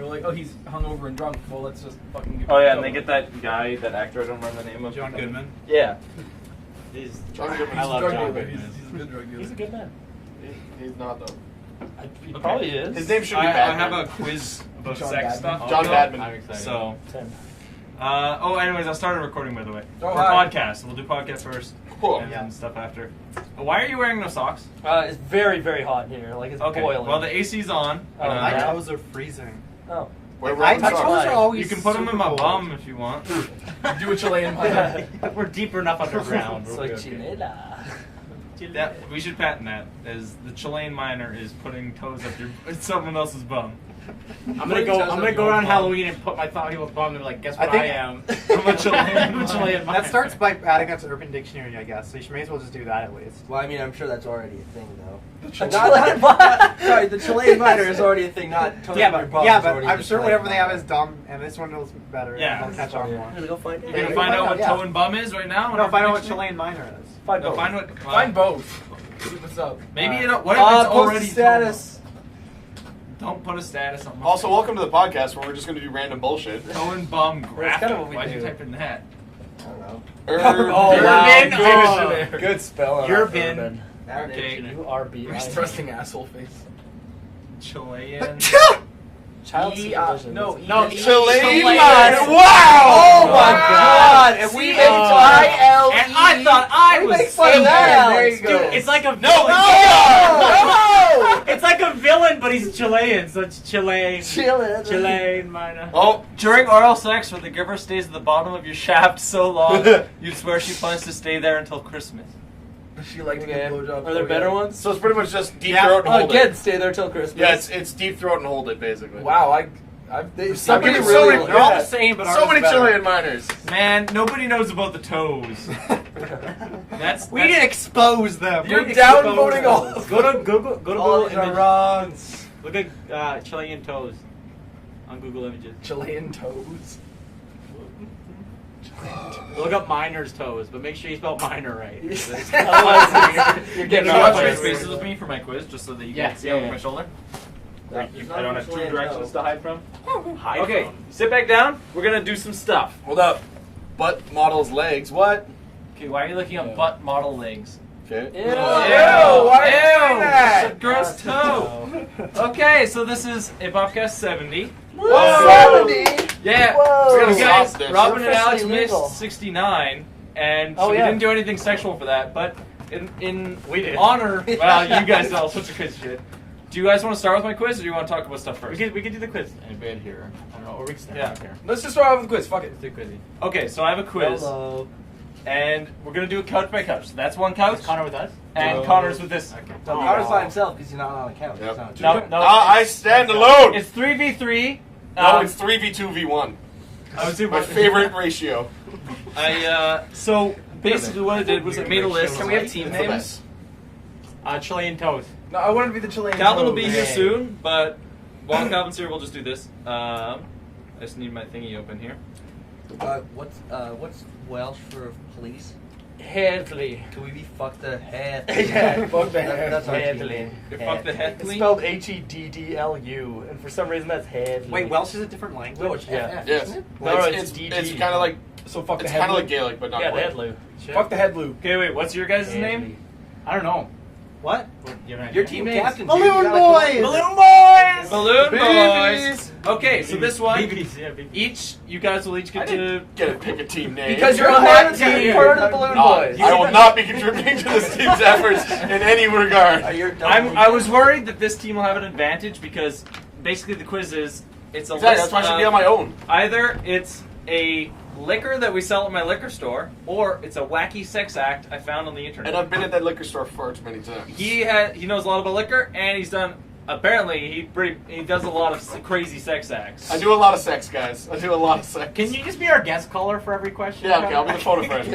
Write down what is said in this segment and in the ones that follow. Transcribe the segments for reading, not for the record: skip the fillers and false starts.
You're like, oh, he's hungover and drunk. Well, let's just fucking get and they get that guy, that actor, I don't remember the name of. John Goodman. Yeah. John Goodman. I love John Goodman. He's a good drug dealer. He's a good man. He's not, though. He probably is. His name should be I Badman. have a quiz about John sex Badman. stuff. John Badman. I'm excited. So, 10. Anyways, I started recording, by the way. Oh, For hi. podcast. We'll do podcast first. Cool. And then stuff after. Why are you wearing no socks? it's very, very hot in here. Like, it's Okay. boiling. Well, the AC's on. Oh, My yeah. toes are freezing. Oh. We're My wearing toes socks. are always You can put them in super my cold. bum if you want. Do a Chilean miner. We're deeper enough underground. It's like Chinela. That, we should patent that, as the Chilean miner is putting toes up someone else's bum. I'm gonna go around Halloween and put my thumb in people's bum and be like, guess what I am? I'm a Chilean. I'm a Chilean miner. That starts by adding that to Urban Dictionary, I guess. So you may as well just do that at least. Well, I mean, I'm sure that's already a thing, though. The Chilean Sorry, the Chilean miner is already a thing, not toes Yeah, up your but bum yeah, is but already I'm the sure Chilean whatever they have miner. is dumb, and this one knows better. Yeah. And they'll catch on more. I'm gonna go find You're out. gonna Yeah, find out what yeah. toe and bum is right now? No, find out what Chilean. Chilean miner is. Find No, both. find what. Find both. See what's up. Maybe you don't. What if it's Post already status. Don't put a status on my Also, welcome to the podcast where we're just going to do random bullshit. toe and bum That's graphic. kinda what we Why'd you do. type in that? I don't know. Oh, wow. Good. Good spelling. You're off bin. Urban. Okay. You are B. You're thrusting asshole face. Chilean. Child supervision. No, Chilean Chilean. miner. Wow! Oh my god! And we made C-H-I-L-E. And I thought I was make fun of that. There you go. Dude, it's like a No! It's like a villain, but he's Chilean, so it's Chilean. Chilean. Chilean miner. Oh, During oral sex, where the giver stays at the bottom of your shaft so long, you'd swear she plans to stay there until Christmas. She liked to Okay. get blowjobs. Are there better ones? so it's pretty much just deep Yeah. throat and hold Again, it. stay there till Christmas. Yeah, it's deep throat and hold it, basically. Wow, I've So many, really so many, like They're all yeah. the same, but So ours many is better. Chilean miners. Man, nobody knows about the toes. We need to expose them. You're We need to expose downvoting them. all of Go to Google. Go to All Google these are Images. wrongs. Look at Chilean toes on Google Images. Chilean toes. Look up miner's toes, but make sure you spell miner right. Otherwise, You're Can getting you off watch my my face. spaces with me for my quiz, just so that you Yeah, can see yeah, over yeah. my shoulder? There's I don't have two directions to hide from. Hide Okay, from. sit back down. We're gonna do some stuff. Hold up. Butt models legs. What? Okay, why are you looking up butt model legs? Okay. Ew. Ew! why are you doing that? It's a gross toe. Okay, so this is Abopcast 70. Whoa! 70. Yeah, Whoa. We're gonna you guys, stop this. Robin and We're Alex officially legal. missed 69, and Oh, so we yeah. didn't do anything sexual for that. But in We did. honor, well, you guys did all sorts of crazy shit. Do you guys want to start with my quiz, or do you want to talk about stuff We first? could do the quiz in bed here. I don't know, or we can start Yeah. here. Let's just start off with the quiz. Fuck it. Let's do quizzy. Okay, so I have a quiz, Hello. and we're gonna do it couch by couch. So that's one couch, Is Connor with us? and No. Connor's with this. Okay. So Connor's by himself because he's not on a couch. Yep. It's not No, true. no, I stand alone. it's 3v3. No, it's 3v2v1. I would say My favorite ratio. So basically, what I did was I made a list. Can we have team It's the names? best. Chilean toes. No, I want to be the Chilean. Calvin will toes. be here soon, but while Calvin's here, we'll just do this. I just need my thingy open here. What's Welsh for police? Headley. Can we be fucked the head? Yeah, fuck the head. That's our team Headley. name. You're fuck the It's Headley. spelled Heddlu, and for some reason that's Headley. Wait, Welsh is a different language? No, it's Yeah. FF, Yes. isn't it? No, it's DD. it's kind of like So fuck the it's head. kind of loop. like Gaelic, but not Yeah, quite. Headley. Fuck the head loop. Okay, wait. What's your guys' name? I don't know. What? Your team name? Captain. Balloon dude. Boys! Balloon Boys. Balloon Babies. Boys. Okay, so this one, BBs, yeah, BBs. each you guys will each get to. Get to pick a team name. Because you're You're on part that of team. part of the Balloon Boys. I will not be contributing to this team's efforts in any regard. I was worried that this team will have an advantage because basically the quiz is it's a Exactly, list that's why I should of be on my own. either it's a liquor that we sell at my liquor store or it's a wacky sex act I found on the internet. And I've been at that liquor store far too many times. He knows a lot about liquor, and he's done. Apparently, he does a lot of crazy sex acts. I do a lot of sex, guys. I do a lot of sex. Can you just be our guest caller for every question? Yeah, okay, I'll be the phone a friend.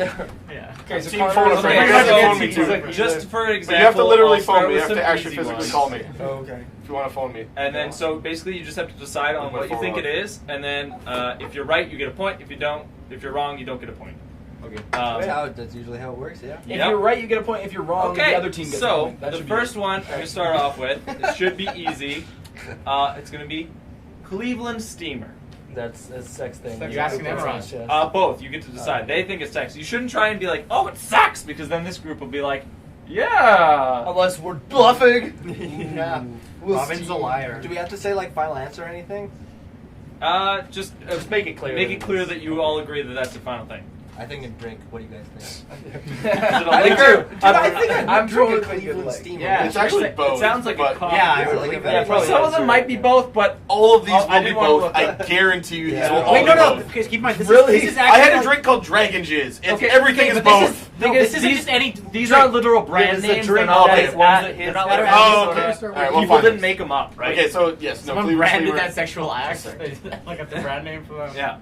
Yeah. Okay, so Team Connor phone a is- friend. Okay, You have to so phone me it's- too. just for example, But you have to literally I'll start phone me. You with have to some actually easy physically ones. call me Oh, okay. if you want to phone me. And then, so basically, you just have to decide on With my what you phone think on. it is, and then if you're right, you get a point. If you're wrong, you don't get a point. Okay. That's usually how it works, yeah. If Yep. you're right, you get a point. If you're wrong, Okay, the other team gets a so point. That the should be first it. one I'm going to start off with, it should be easy. It's going to be Cleveland steamer. That's a sex thing. You're asking them or us? Both. You get to decide. They think it's sex. You shouldn't try and be like, oh, it sucks, because then this group will be like, yeah. Unless we're bluffing. Yeah. Robin's a liar. Do we have to say like final answer or anything? Just Just make it clear. make it clear that you all agree that that's the final thing. I think a drink. What do you guys think? I'm drinking totally Cleveland like, steamer. yeah. It's actually It both. sounds like a but coffee. Yeah, I really really like yeah, that. probably. Some of them might be both, but all of these I will be didn't wanna both. look I up. guarantee you these Yeah. will all Wait, be no, no. both. Because keep in mind, this Really? is I actually had a like- drink called Dragon Jizz. It's Okay, everything okay, is but this both. No, Because this isn't these- just any. these are literal brand it's a names. drink They're not that like is ones at- that hit. they're not that like are- Oh, okay. Minnesota. All right, we'll People find didn't it. make them up, right? Okay, so yes, no. Someone Cleveland branded steamer. that sexual act. Like a brand name for them. Yeah.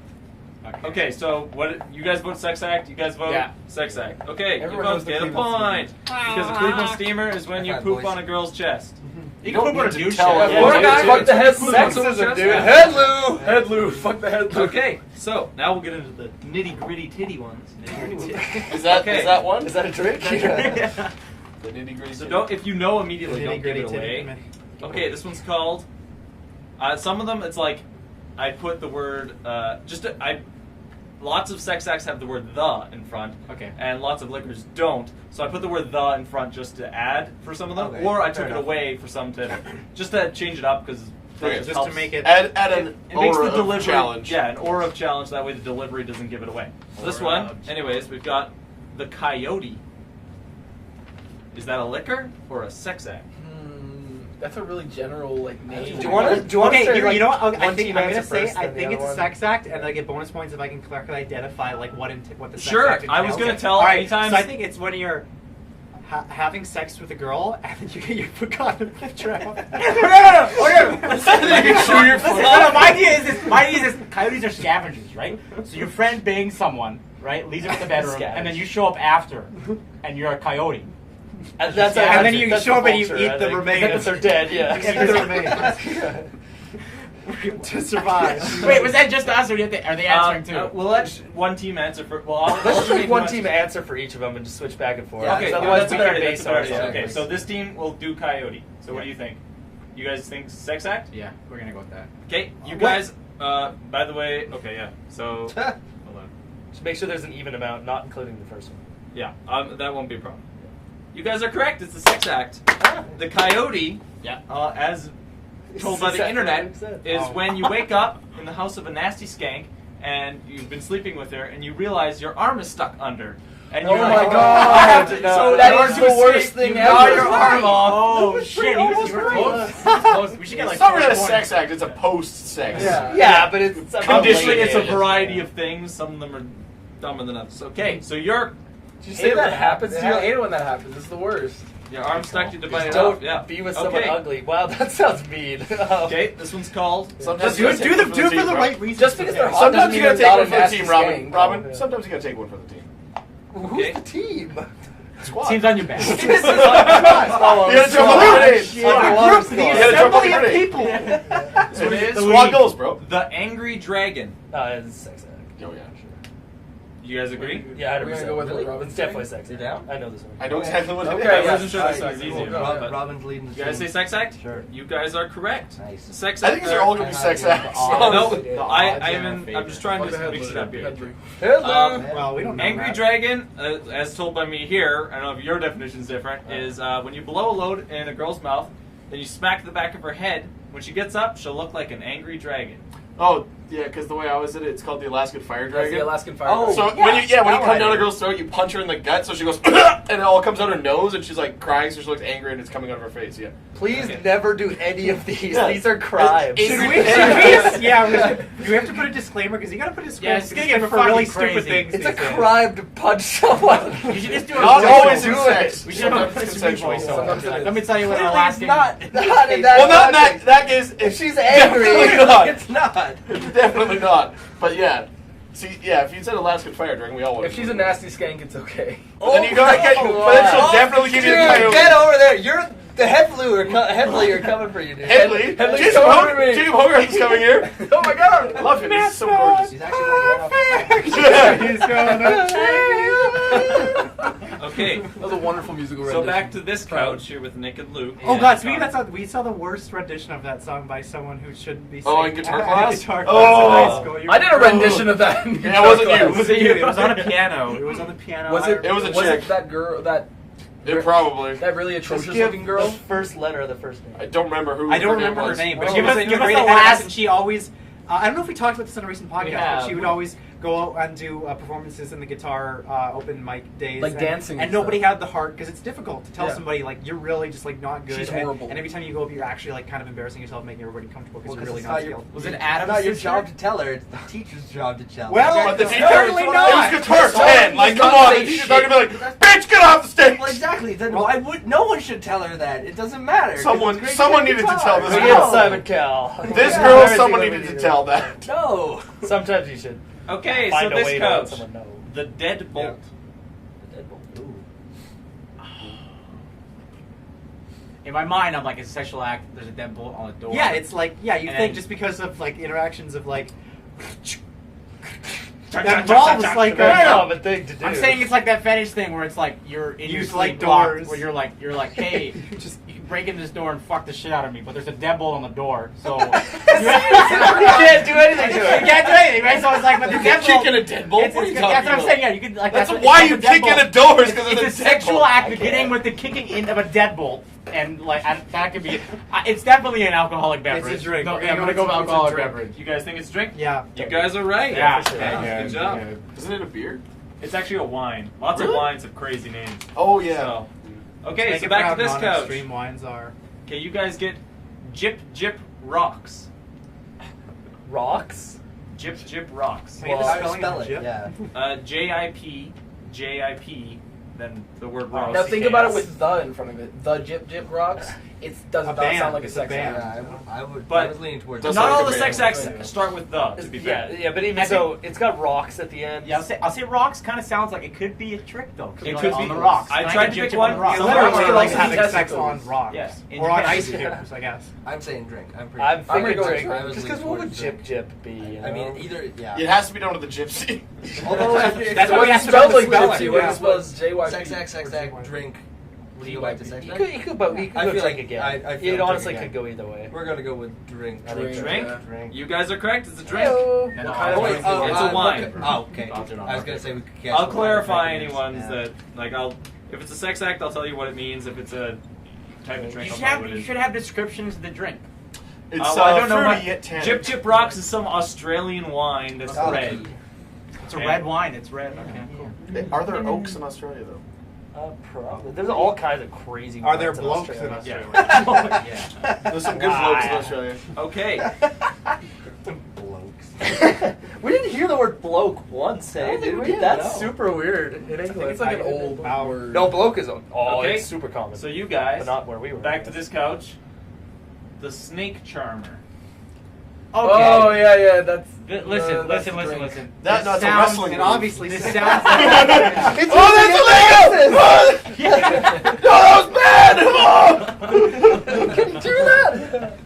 Okay, so what? You guys vote sex act. You guys vote Yeah. sex act. Okay, you Everyone both knows the get a Cleveland point because a Cleveland steamer is when you High five, poop boys. on a girl's chest. You don't can put need a to douche tell in. us Yeah, what dude. to do. Fuck the head loop. Sexism, dude. Head loop. Head loop. Fuck the head loop. Okay, so now we'll get into the nitty gritty titty ones. Is that Okay. is that one? Is that a drink? The nitty gritty? So don't if you know immediately, don't give it Nitty-gritty away. titty. Okay, this one's called. Some of them it's like I put the word lots of sex acts have the word the in front. Okay. And lots of liquors don't. So I put the word the in front just to add for some of them, Okay, or I fair took it enough. away for some to just to change it up because Okay, Just helps. to make it. Add an It makes aura the delivery of challenge. Yeah, an aura of challenge. That way the delivery doesn't give it away. So this Aura one, of anyways, we've got the coyote. Is that a liquor or a sex act? That's a really general like name. Do you want to? Okay, say, you, like, you know what? I one think team I'm gonna answer say first, I then the think other it's a one? sex act, and I get bonus points if I can correctly identify like what the Sure, sex act I was entails. gonna tell All right, anytime- So I think it's when you're having sex with a girl and then you get your foot caught in the trap. No. My idea is this: coyotes are scavengers, right? So your friend bangs someone, right? Leaves him in the bedroom, and then you show up after, and you're a coyote. And And then you that's show up and you vulture, eat I the think. remains. They're dead, yeah. You eat the remains. To survive. Wait, was that just us, or are they answering too? We'll let one team answer for. Well, Let's I'll just make one do team answer for each of them and just switch back and forth. Yeah, Okay, Because yeah, otherwise that's a we better can't idea. base That's a better idea. ourselves. Okay, so this team will do coyote. So what do you think? You guys think sex act? Yeah, we're gonna go with that. Okay, you guys. By the way, okay, yeah. So hold on. Just make sure there's an even amount, not including the first one. Yeah, that won't be a problem. You guys are correct. It's the sex act. The coyote, Yeah. as told by the Exactly internet, what I said. is Oh. when you wake up in the house of a nasty skank and you've been sleeping with her and you realize your arm is stuck under. And Oh you're my like, God. I have to, No, so that in order is to the worst escape, thing you gnaw ever. your arm off. Oh shit! You were close. Close. We should get like. It's not really a 20 points. sex act. It's a post-sex. Yeah. Yeah, but it's Conditionally, it's a related. variety of things. Some of them are dumber than others. Okay, so your Did you say that happens to you? I hate it when that happens. It's the worst. arm stuck to divide it Don't off. Yeah. be with someone Okay. ugly. Wow, that sounds mean. Okay, this one's called. Sometimes Do you it gotta take one for the team, bro. right reason. Just because they're hot Sometimes doesn't you mean gotta they're take not one a for the nasty team, Robin. skank. Robin, Oh, yeah. sometimes you gotta take one for the team. Okay. Who's the team? Squad. Team's on your back. You gotta jump on the grenade. Underwater You gotta jump on the grenade. people. That's what it is. Squad goals, bro. The Angry Dragon. It's sex act. Oh yeah. You guys agree? Yeah, 100%. We're gonna go with Really? what Robin's It's definitely saying? sex You act. down? I know this one. I know exactly what it Okay, is. I wasn't sure yeah. this was easier. Alright, but- Robin's leading the You guys say team. sex act? Sure. You guys are correct. Nice. Sex I act. think these are all gonna be sex acts. No, The I odds in our I'm favor. just trying Fuck the to head mix it loop. up here. Head loop. Well, we don't know. Angry that. Dragon, as told by me here, I don't know if your definition is different, is when you blow a load in a girl's mouth, then you smack the back of her head. When she gets up, she'll look like an angry dragon. Oh, yeah, because the way I always did it, it's called the Alaskan Fire That's Dragon. the Alaskan fire. Oh. Dragon. So when you Now cut I down do. a girl's throat, you punch her in the gut, so she goes, and it all comes out her nose, and she's like crying, so she looks angry, and it's coming out of her face. Yeah. Please Okay. never do any of these. Yeah. These are crimes. Should Should we? Yeah. Do we have to put a disclaimer? Because you got to put a disclaimer. Yeah, it's gonna Disclaimer get for fucking really crazy. stupid things. It's a these days. crime to punch someone. You should just do a Not voice always in over. sex. We should have Sometimes a it's consensual. voice over. Sometimes it is. Let me tell you what Clearly, Alaskan. it's not in that Well, not in context. that case. If she's angry, Definitely not. it's not. Definitely not. But yeah. See, yeah, if you said Alaskan Fire Dragon, we all would. If she's a nasty skank, it's okay. But then you gotta get. But then she'll definitely give you a Dude, coyote. get over there. You're the Headley are coming for you, dude. Headley. Headley's Jacob coming for me. Hogarth is coming here. Oh my god! I love him. He's so gorgeous. She's actually going to He's gonna Okay, That was a wonderful musical so rendition. back to this couch here with Nick and Luke. Oh And god, speaking Connor. of that song, we saw the worst rendition of that song by someone who shouldn't be Oh, singing. in guitar At class? guitar Oh. class in high school. You I did a remember? rendition of that. in Yeah, it wasn't guitar you. class. Was it you? It was on a piano. It was on the piano. Was it? It was a was chick. it that girl? That Probably. that really Just atrocious give looking girl? the first letter of the first name. I don't remember who. I don't her remember her was. name, but Oh, give was us, it give us the the last- last. And she always. I don't know if we talked about this on a recent podcast, Yeah. but she would always go out and do performances in the guitar open mic days, Like and, dancing and and nobody stuff. had the heart because it's difficult to tell Yeah. somebody like you're really just like not good. She's and, horrible. And every time you go up, you're actually like kind of embarrassing yourself, making everybody comfortable because Well, you're 'cause really it's not not skilled. Was it It's Adam's not your sister? job to tell her. It's the teacher's job to tell her. Well, But the teacher, certainly it not. was guitar 10. Like, come on, the teacher's not gonna be like, bitch, get off the stage. Well, exactly. Then why would no one should tell her that? It doesn't matter. 'cause Someone- it's great someone to needed to guitar. tell this No. girl. Simon Cowell. This Yeah. girl, Everything someone we needed to need tell that. No. Sometimes you should Okay, find so a this way to let couch, someone know. the deadbolt. In my mind, I'm like, it's a sexual act. There's a deadbolt on the door. Yeah, it's like, yeah, you And think then- just because of like interactions of like. That involves like Very a, common thing to do. I'm saying it's like that fetish thing where it's like you're in your Use sleep like block, doors. where you're like, hey, just you can break in this door and fuck the shit out of me, but there's a deadbolt on the door, so you can't do anything to it. You can't do anything, right? So it's like, but the You can't deadbolt. kick in a deadbolt? It's, What are it's, you that's talking what I'm about? saying. Yeah, you could like. That's what- why it's you like a kick in deadbolt. a door is because It's of a the sexual deadbolt. act beginning with the kicking in of a deadbolt, and like that could be. It's definitely an alcoholic beverage. It's a drink. No, Okay, I'm gonna it's go with a alcoholic drink. beverage. You guys think it's a drink? yeah. You guys are right. Yeah, for sure. Good job. Isn't it a beer? It's actually a wine. Lots Really? of wines have crazy names. Oh, yeah. So, okay, Make so it back proud to this couch. non-extreme wines are. Okay, you guys get Jip Jip Rocks. Rocks. Jip Jip Rocks. Wait, the Well, spelling spell of it. Jip? Yeah. JIP, then the word rocks. Now think about it with the in front of it. The Jip Jip Rocks. It does A not band. sound like a It's a sex band. act. Yeah, I would. But I was leaning towards. does Not sound all like the a sex band. acts start with the, to be Yeah, fair. yeah, but even I so, it's got rocks at the end. Yeah, I'll say rocks kind of sounds like it could be a trick though. It Like could on be. the rocks. I Can tried get to Jip pick Jip one. on the rocks? Some Literally rocks are like like having sex testicles. on rocks. Yes. Or on ice cubes, I guess. I'm saying drink. I'm pretty. I'm gonna thinking go with drink. drink. Just Just because what would Jip be? You I know? mean, either. Yeah. It has to be done with a gypsy. Although That's What what we it asked spelled about like the spelling. gypsy. What Yeah. it was JYP. sex, drink. Would you like to sex? You You could, but we could I go feel drink like again. I feel It like honestly drink could go either way. We're gonna go with drink. I think Drink? Yeah. Drink. You guys are correct. It's a drink. And What the kind of other drink one- is it? It's a wine. Okay. Thoughts are not I was okay. gonna say we could. I'll clarify anyone's that if it's a sex act, I'll tell you what it means. If it's a type of You drink, should I'll tell have you what it is. descriptions of the drink. It's Well, I don't know fruity what yet tannic. Jip Jip Rocks is some Australian wine that's red. It's a And- red wine. It's red. Okay, cool. Are there oaks in Australia, though? Probably. There's all kinds of crazy. Are there wines blokes in Australia. Australia? Yeah. There's some good blokes in Australia. Okay. Blokes. We didn't hear the word bloke once, eh? Did we? That's super weird in English. I think it's like an old word. No, bloke is. Oh, Okay. it's super common. So you guys, but not where we were. back to this couch. The snake charmer. Oh yeah, that's. Listen, that's listen, the listen, drink. listen. That, This no, it's a sounds- wrestling It move. obviously This sounds. sounds. Oh, that's illegal! No, that was bad! Can you do that?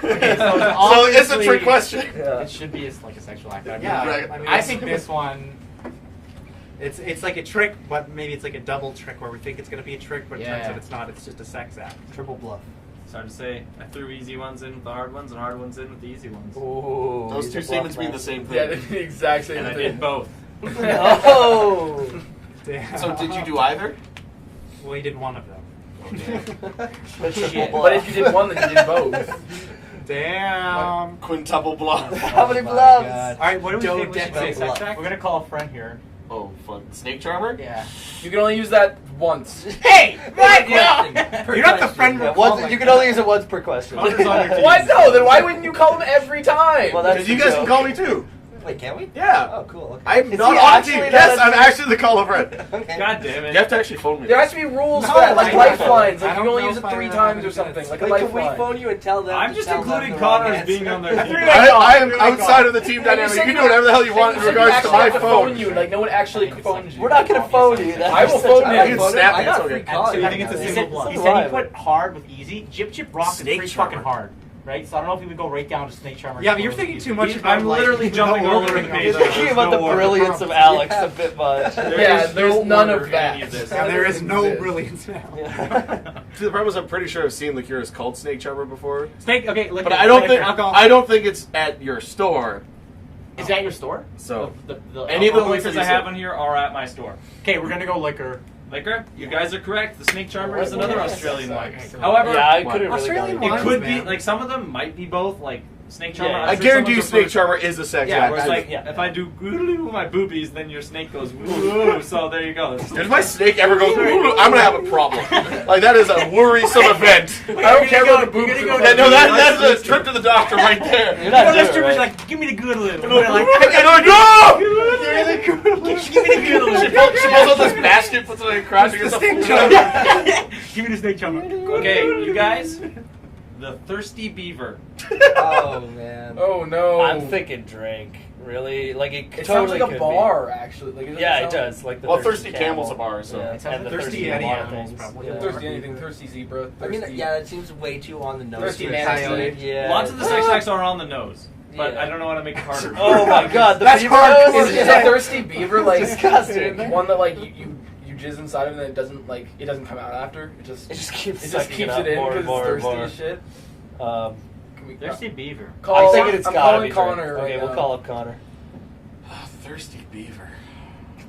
Okay, so So it's a trick obviously- question. It should be like a sexual act. Yeah, Right. I mean, I think this one. it's like a trick, but maybe it's like a double trick where we think it's gonna be a trick, but it turns Yeah. out it's not. It's just a sex act. Triple bluff. It's hard to say. I threw easy ones in with the hard ones and hard ones in with the easy ones. Ooh. Those he's two a statements bluff mean the same Yeah, thing. the exact same And I thing. did both. man. Oh. Damn. So did you do either? Well, he did one of them. Shit. But if you did one, then you did both. Damn. Quintuple bluff. How many Oh bluffs? All right, what do we Don't think we should say say? sex act. We're gonna call a friend here. Oh, fuck. Snake charmer? Yeah. You can only use that once. Hey, right Yeah. You're not the friend Yeah, we're once, calling. you can only use it once per question. Hunter's on your team. Why no? Then why wouldn't you call them every time? Well, that's Because you the guys joke. can call me too. Wait, can we? Yeah. Oh, cool. Okay. I'm Is not he on a actually team. not Yes, a I'm team? actually the call a friend. Okay. God damn it. You have to actually phone me. there has to be rules No, for that, like I- lifelines. I Like you don't can only know use if it I 3 would times or have something. minutes. Like a Wait, can we lifeline. phone you and tell them? I'm to just tell them including the wrong Connor as being answer? on their team. I am outside of the team dynamic. You can do whatever the hell you want in said regards to actually my have to phone. you. Like no one actually phones you. We're not gonna phone you. That's I will such phone a- you. I You can phone snap I it, got it's free okay. calls. So you think it's a He single said, bluff? he said he put hard with easy. Jip Jip Rock is Snake pretty charmer. fucking hard. right? So I don't know if we would go right down to Snake Charmer. Yeah, but you're thinking too much about. I'm literally jumping all over the page. You're thinking about the brilliance of Alex a bit much. Yeah, there's none of that. Yeah, there is no brilliance now. Yeah. See, the problem is I'm pretty sure I've seen liqueurs called Snake Charmer before, Snake. Okay, look. but I don't think it's at your store. Is that your store? So Any of the liquors liquors that I you have said. on here are at my store. Okay, we're gonna go liquor. Liquor? You guys are correct. The Snake Charmer is Oh, another yes. Australian wine. Okay. However, Yeah, I couldn't really Australian go. wine. it could man. be like some of them might be both. Like Snake Charmer. Yeah. I'm I sure guarantee some you, of them Snake are- Charmer is a sex Yeah, act. where it's like Yeah. if I do with my boobies, then your snake goes woo. So there you go. If my snake ever goes, I'm gonna have a problem. Like that is a worrisome event. I don't care about the boobs. Yeah, no, that's a trip to the doctor right there. You're not Mr. doing it, Bush, right? like, give me the good little. We're like, No! give me the good little. She pulls out this basket, puts it in a crotch, and gets a Snake full Charmer. Give me the Snake Charmer. Okay, you guys. The Thirsty Beaver. Oh man. Oh no. I'm thinking drink. Really, like it, It totally sounds like a could bar, actually. Like, Be. Yeah, it does. Like the Well, Thirsty Camel's a bar, so. Yeah. It sounds And like the Thirsty Any Animals, things. probably. Yeah. Thirsty anything, thirsty zebra. I mean, Thirsty. yeah, it seems way too on the nose. Thirsty for manatee. coyote. Yeah. Lots of the sex acts are on the nose, but Yeah. I don't know how to make it harder. Oh my god, the That's beaver hardcore. nose? Is a thirsty beaver like Disgusting. one that like you jizz inside of and then it doesn't come out after? It just keeps it just sucking keeps up it in more because and more it's and thirsty more. as shit. Can we Thirsty Beaver. I'm thinking it's I'm gotta calling be Connor drink. right Okay, we'll now. call up Connor. Thirsty Beaver.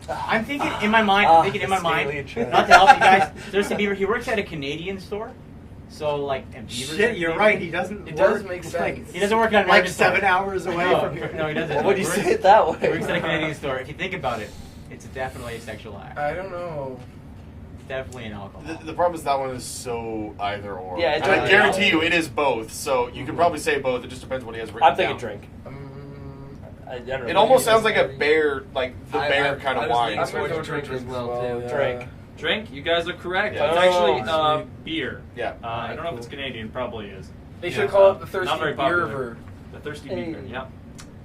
I'm thinking in my mind. Ah, I'm thinking in my it's mind. really interesting. Not to help you guys. Thirsty Beaver. He works at a Canadian store, so like and beavers. Shit, you're right. He doesn't. It does work, make like, sense. He doesn't work at an like American store. 7 hours away No, from here. no, he doesn't. Well, when you He say works- it that way. He works at a Canadian store. If you think about it, it's definitely a sexual act. I don't know. It's definitely an alcohol. The problem is that one is so either or. Yeah, it and I doesn't guarantee matter. you it is both. So you can probably say both. It just depends what he has written I'm thinking down. drink. I don't know. It almost sounds like a bear, like the bear kind of wine. I'm leaning gonna go towards drink as well too. yeah. Drink. Drink. You guys are correct. Yeah. It's actually Oh, beer. Yeah. I don't know if it's Canadian. Probably is. They should Yeah. call it the thirsty Not very popular. beaver. The Thirsty Hey. Beaver. Yeah.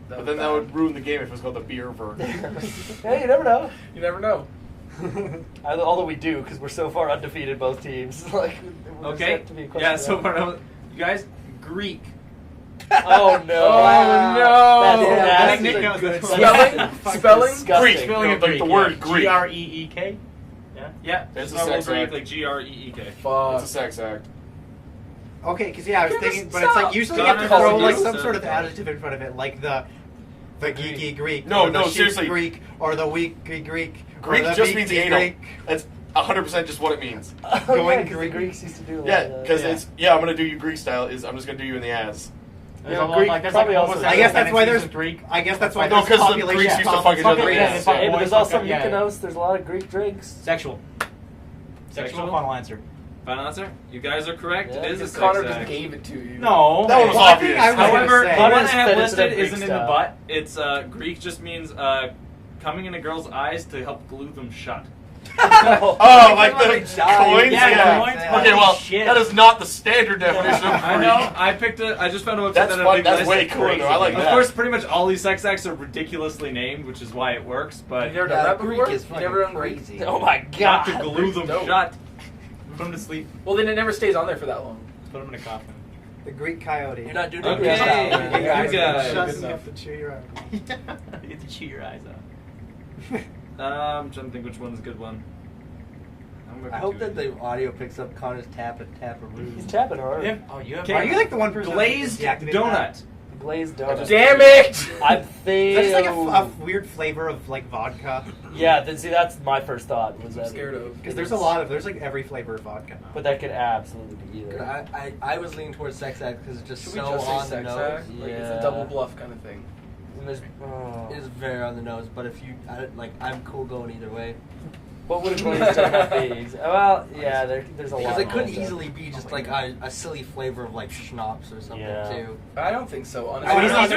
But then that would ruin the game if it was called the beer ver. Yeah, you never know. You never know. Although we do, because we're so far undefeated, both teams. Like, we're Okay. set to be a question Yeah. So of- far, you guys, Greek. Oh no! Oh, no. That's I think nasty. Nick knows this. Spelling? Spelling? Disgusting. Greek. Spelling No, of like Greek. the word Greek. Greek. Yeah. It's It's a normal sex Greek, act. like Greek. Fuck. It's a sex act. Okay, because I was You're thinking, just but it's like stop. usually Stop. you have to Stop. throw like Stop. some sort of Stop. adjective in front of it, like the geeky Greek. No, or the no, chic seriously. Greek, or the weaky Greek. or Greek the just means beaky anal. Greek. That's 100% just what it means. Oh, Going yeah, 'cause the Greek. Greeks used to do a lot Yeah, of that. because it's I'm gonna do you Greek style. I'm just gonna do you in the ass. There's Yeah, a lot, Greek like, there's probably like also- almost I guess that's why there's Greek. I guess that's why No, there's 'cause the population Greeks used to problems. fuck each other in the Yeah, ass. fuck Hey, but boys, there's fuck also up, yeah. Mykonos. There's a lot of Greek drinks. Sexual. Sexual final answer. Final answer. You guys are correct. Yeah. It is a Because sex Connor just act. gave it to you. No. That one was Well, I think obvious. I was gonna However, say- the one I Connor have said it's listed a Greek isn't in the style. butt. It's Greek just means coming in a girl's eyes to help glue them shut. Oh, like the coins? Yeah, coins. Okay, Holy well, shit. that is not the standard definition of I Greek. know. I picked it. I just found a website That's that had fun. a big That's list. way cooler, though. I like Of that. course, pretty much all these sex acts are ridiculously named, which is why it works. But You never done that Greek before? is You never fucking done Greek? crazy. Oh my not god! to glue them Dope. shut. Put them to sleep. Well, then it never stays on there for that long. Put them in a coffin. The Greek coyote. You're not doing Okay. it style, You man. guys. Shut Good you enough. have to chew your eye. You get to chew your eyes out. I'm trying to think which one's a good one. I hope that the audio picks up Connor's tap-a-roo. He's tapping hard. Yeah. Oh, you have. Okay. Are you like the one person glazed that deactivated that? donut. Glazed donut. Damn it! I'm thinking. That's like a weird flavor of like vodka. Yeah, see, that's my first thought. Was I'm that scared of. Because there's like every flavor of vodka now. But that could absolutely be either. I was leaning towards sex act because it's just Should we so just say on the sex nose. act? Like, it's Yeah. a double bluff kind of thing. And there's, oh. It is very on the nose, but if you I'm cool going either way. What would a glazed donut be? Well, yeah, there's a lot. Because it of could those. easily be just like a silly flavor of like schnapps or something Yeah. too. I don't think so, honestly. Oh, he's not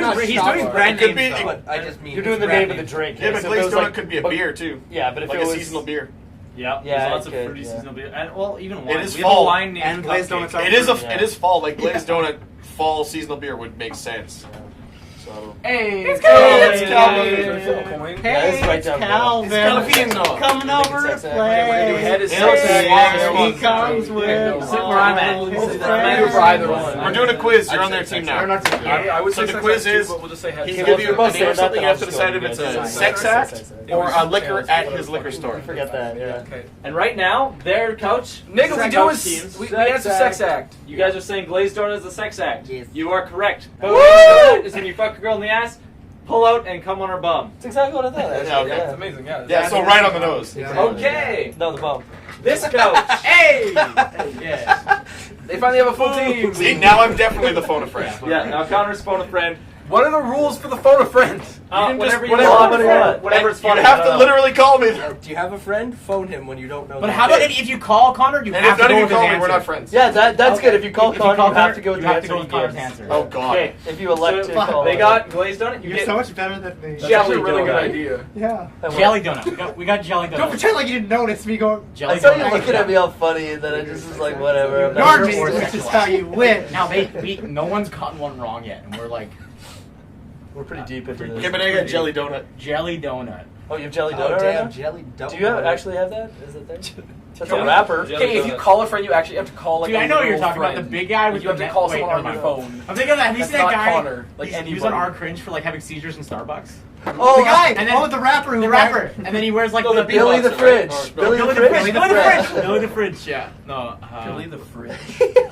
doing brand It could names, be- though. But I just mean You're doing the brand name of the names. drink. Yeah, but so if it glazed was donut like- could be a but- beer too. Yeah, but if Like it a was seasonal beer. Yeah, Yeah, there's lots it of could, fruity yeah. seasonal beer, and well, even wine. It is we have fall, a wine named and glazed Cupcake. donuts are- It is Yeah. it is fall. Like glazed donut fall seasonal beer would make sense. So. Hey, It's Calvin. Calvin. Flip a coin. Hey, it's right down the middle. Filipino. Coming over to play. Your head is Hey, so sad. he comes with. Sit where I'm at. I'm here for either one. We're doing a quiz. You're on their team now. I would So say the quiz sex act is- too, but we'll just say head. He He'll can give you We're a both name of saying something. You that, have to but decide I'm if it's still a gonna sex say act sex. or a liquor at his liquor store. Forget that. Yeah. Okay. And right now, their couch. Nigga, we sex do couch is teams. we answer sex act. You guys are saying glazed donut is a sex act. Yes. You are correct. Woo! Glazed donut is when you fuck a girl in the ass, pull out, and come on her bum. That's exactly what I thought. Yeah, okay. That's amazing. Yeah. Yeah, so right on the nose. Okay. No, the bump. This couch. Hey! Yeah. They finally have a full team. See, now I'm definitely the phone a friend. Yeah. Now Connor's phone a friend. What are the rules for the phone a friend? Whenever you whatever- want, whatever- whenever it's You funny. have to literally call me. Do you have a friend? Phone him when you don't know. But the how about name. if you call Connor, you And have if to none go of you with his call me, answer. we're not friends. Yeah, that's good. If you call If Connor, you have Connor, to go with you the have answer to go he with Connor's gives. answer. Oh God. Okay. If you elect to call They him. got glazed donut. You You're get so much better than me. That's jelly actually a really good donut. idea. Yeah. Jelly donut. We got jelly donut. Don't pretend like you didn't notice me going. Jelly I saw you donut. looking at me all funny, and then I just was like, whatever. I'm not Guard sure. me, which is how you win. Now no one's gotten one wrong yet, and we're like We're pretty deep into this. Okay, but I got jelly donut. jelly donut. Oh, you have jelly Oh, donut right damn, now? jelly donut. Do you actually have that? Is it there? That's Jelly- a wrapper. jelly Okay, if you donut. call a friend, you actually have to call like Dude, a I know what you're literal talking about. friend. The big guy with You have the to call wait, someone on never your mind. phone. I'm thinking of that. Have you That's seen that not guy? Connor, like He was anybody. on our cringe for like having seizures in Starbucks. Oh, The guy. and then- Oh, the rapper. Who The rapper, and then he wears like Oh, the the Billy the Beatboxer, Fridge. right? Billy the Billy Fridge. Billy the Fridge. Billy the Fridge. Yeah. No. Billy the Fridge.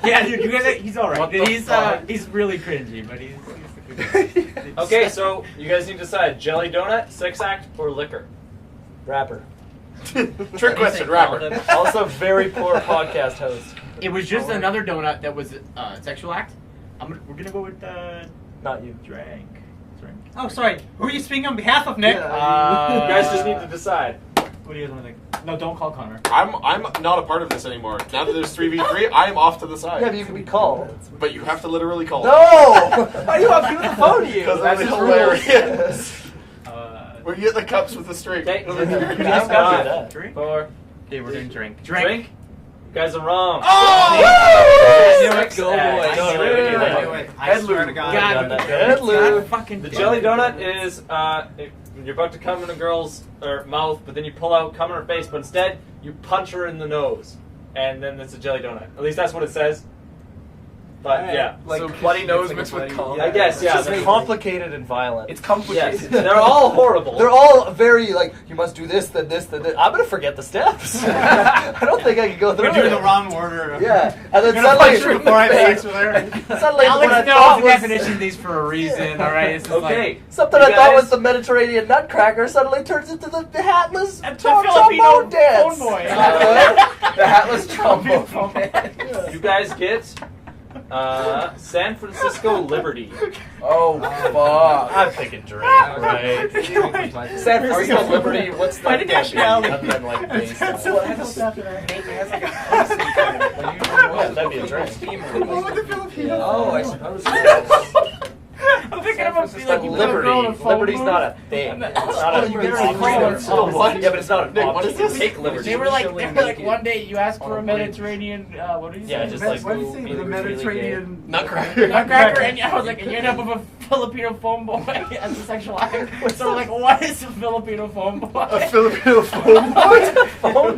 Yeah, dude. You guys. He's all right. What the fuck? He's really cringy, but he's Okay, so you guys need to decide: jelly donut, sex act, or liquor. Rapper. Trick question, rapper. Also, very poor podcast host. It was just another donut that was sexual act. We're gonna go with Not you. drink. Oh, sorry. Who are you speaking on behalf of, Nick? You guys just need to decide. What do you guys want to think? No, don't call Connor. I'm not a part of this anymore. Now that there's 3v3, I am off to the side. Yeah, but you can be called. But you have to literally call. No! Why do you want people to phone you? Because that's That's hilarious. We're We get the cups with the string. Okay. You guys gotta do that. drink. 4. Okay, we're doing drink. Drink. You guys are wrong. Oh! Sex Go, act. boy. No, wait, wait, wait, wait. I swear to God. God, Good, Lou. fucking The jelly donut is you're about to come in a girl's mouth, but then you pull out, come in her face, but instead you punch her in the nose, and then it's a jelly donut. At least that's what it says. But yeah, Like, so bloody nose like mixed a with bloody- cum. I guess It's just they're- complicated and violent. It's complicated. yes, they're all horrible. They're all very like, you must do this, then this, then this. I'm gonna forget the steps. I don't think I can go through You're doing it. the wrong order. Yeah, and then You're gonna punch her suddenly, before I have sex with her. suddenly what I Alex thought knows the was definition of these for a reason. All right, it's just okay. something You I thought guys- was the Mediterranean Nutcracker suddenly turns into the hatless like the trombone Filipino dance. phone boy. The hatless trombone man. You guys get San Francisco Liberty. Oh fuck. I'm thinking drink, right? San Francisco Liberty. What's the nationality? Nothing like base. Yeah, that'd be a drink. What would the Filipino? Oh, I suppose. I'm thinking of a San like you put a girl in a Liberty. phone Liberty's booth. not a thing. It's not a you it's get freedom. it. It's still what? Yeah, but it's not an Nick, what is option. this? Take liberty. They were like one day you asked for a Mediterranean. What did you say? Yeah, just like What do you say? either The really Mediterranean. Nutcracker. Nutcracker, and I was like, and you end up with a Filipino phone boy as a sexual act. So I'm like, what is a Filipino phone boy? A Filipino phone boy?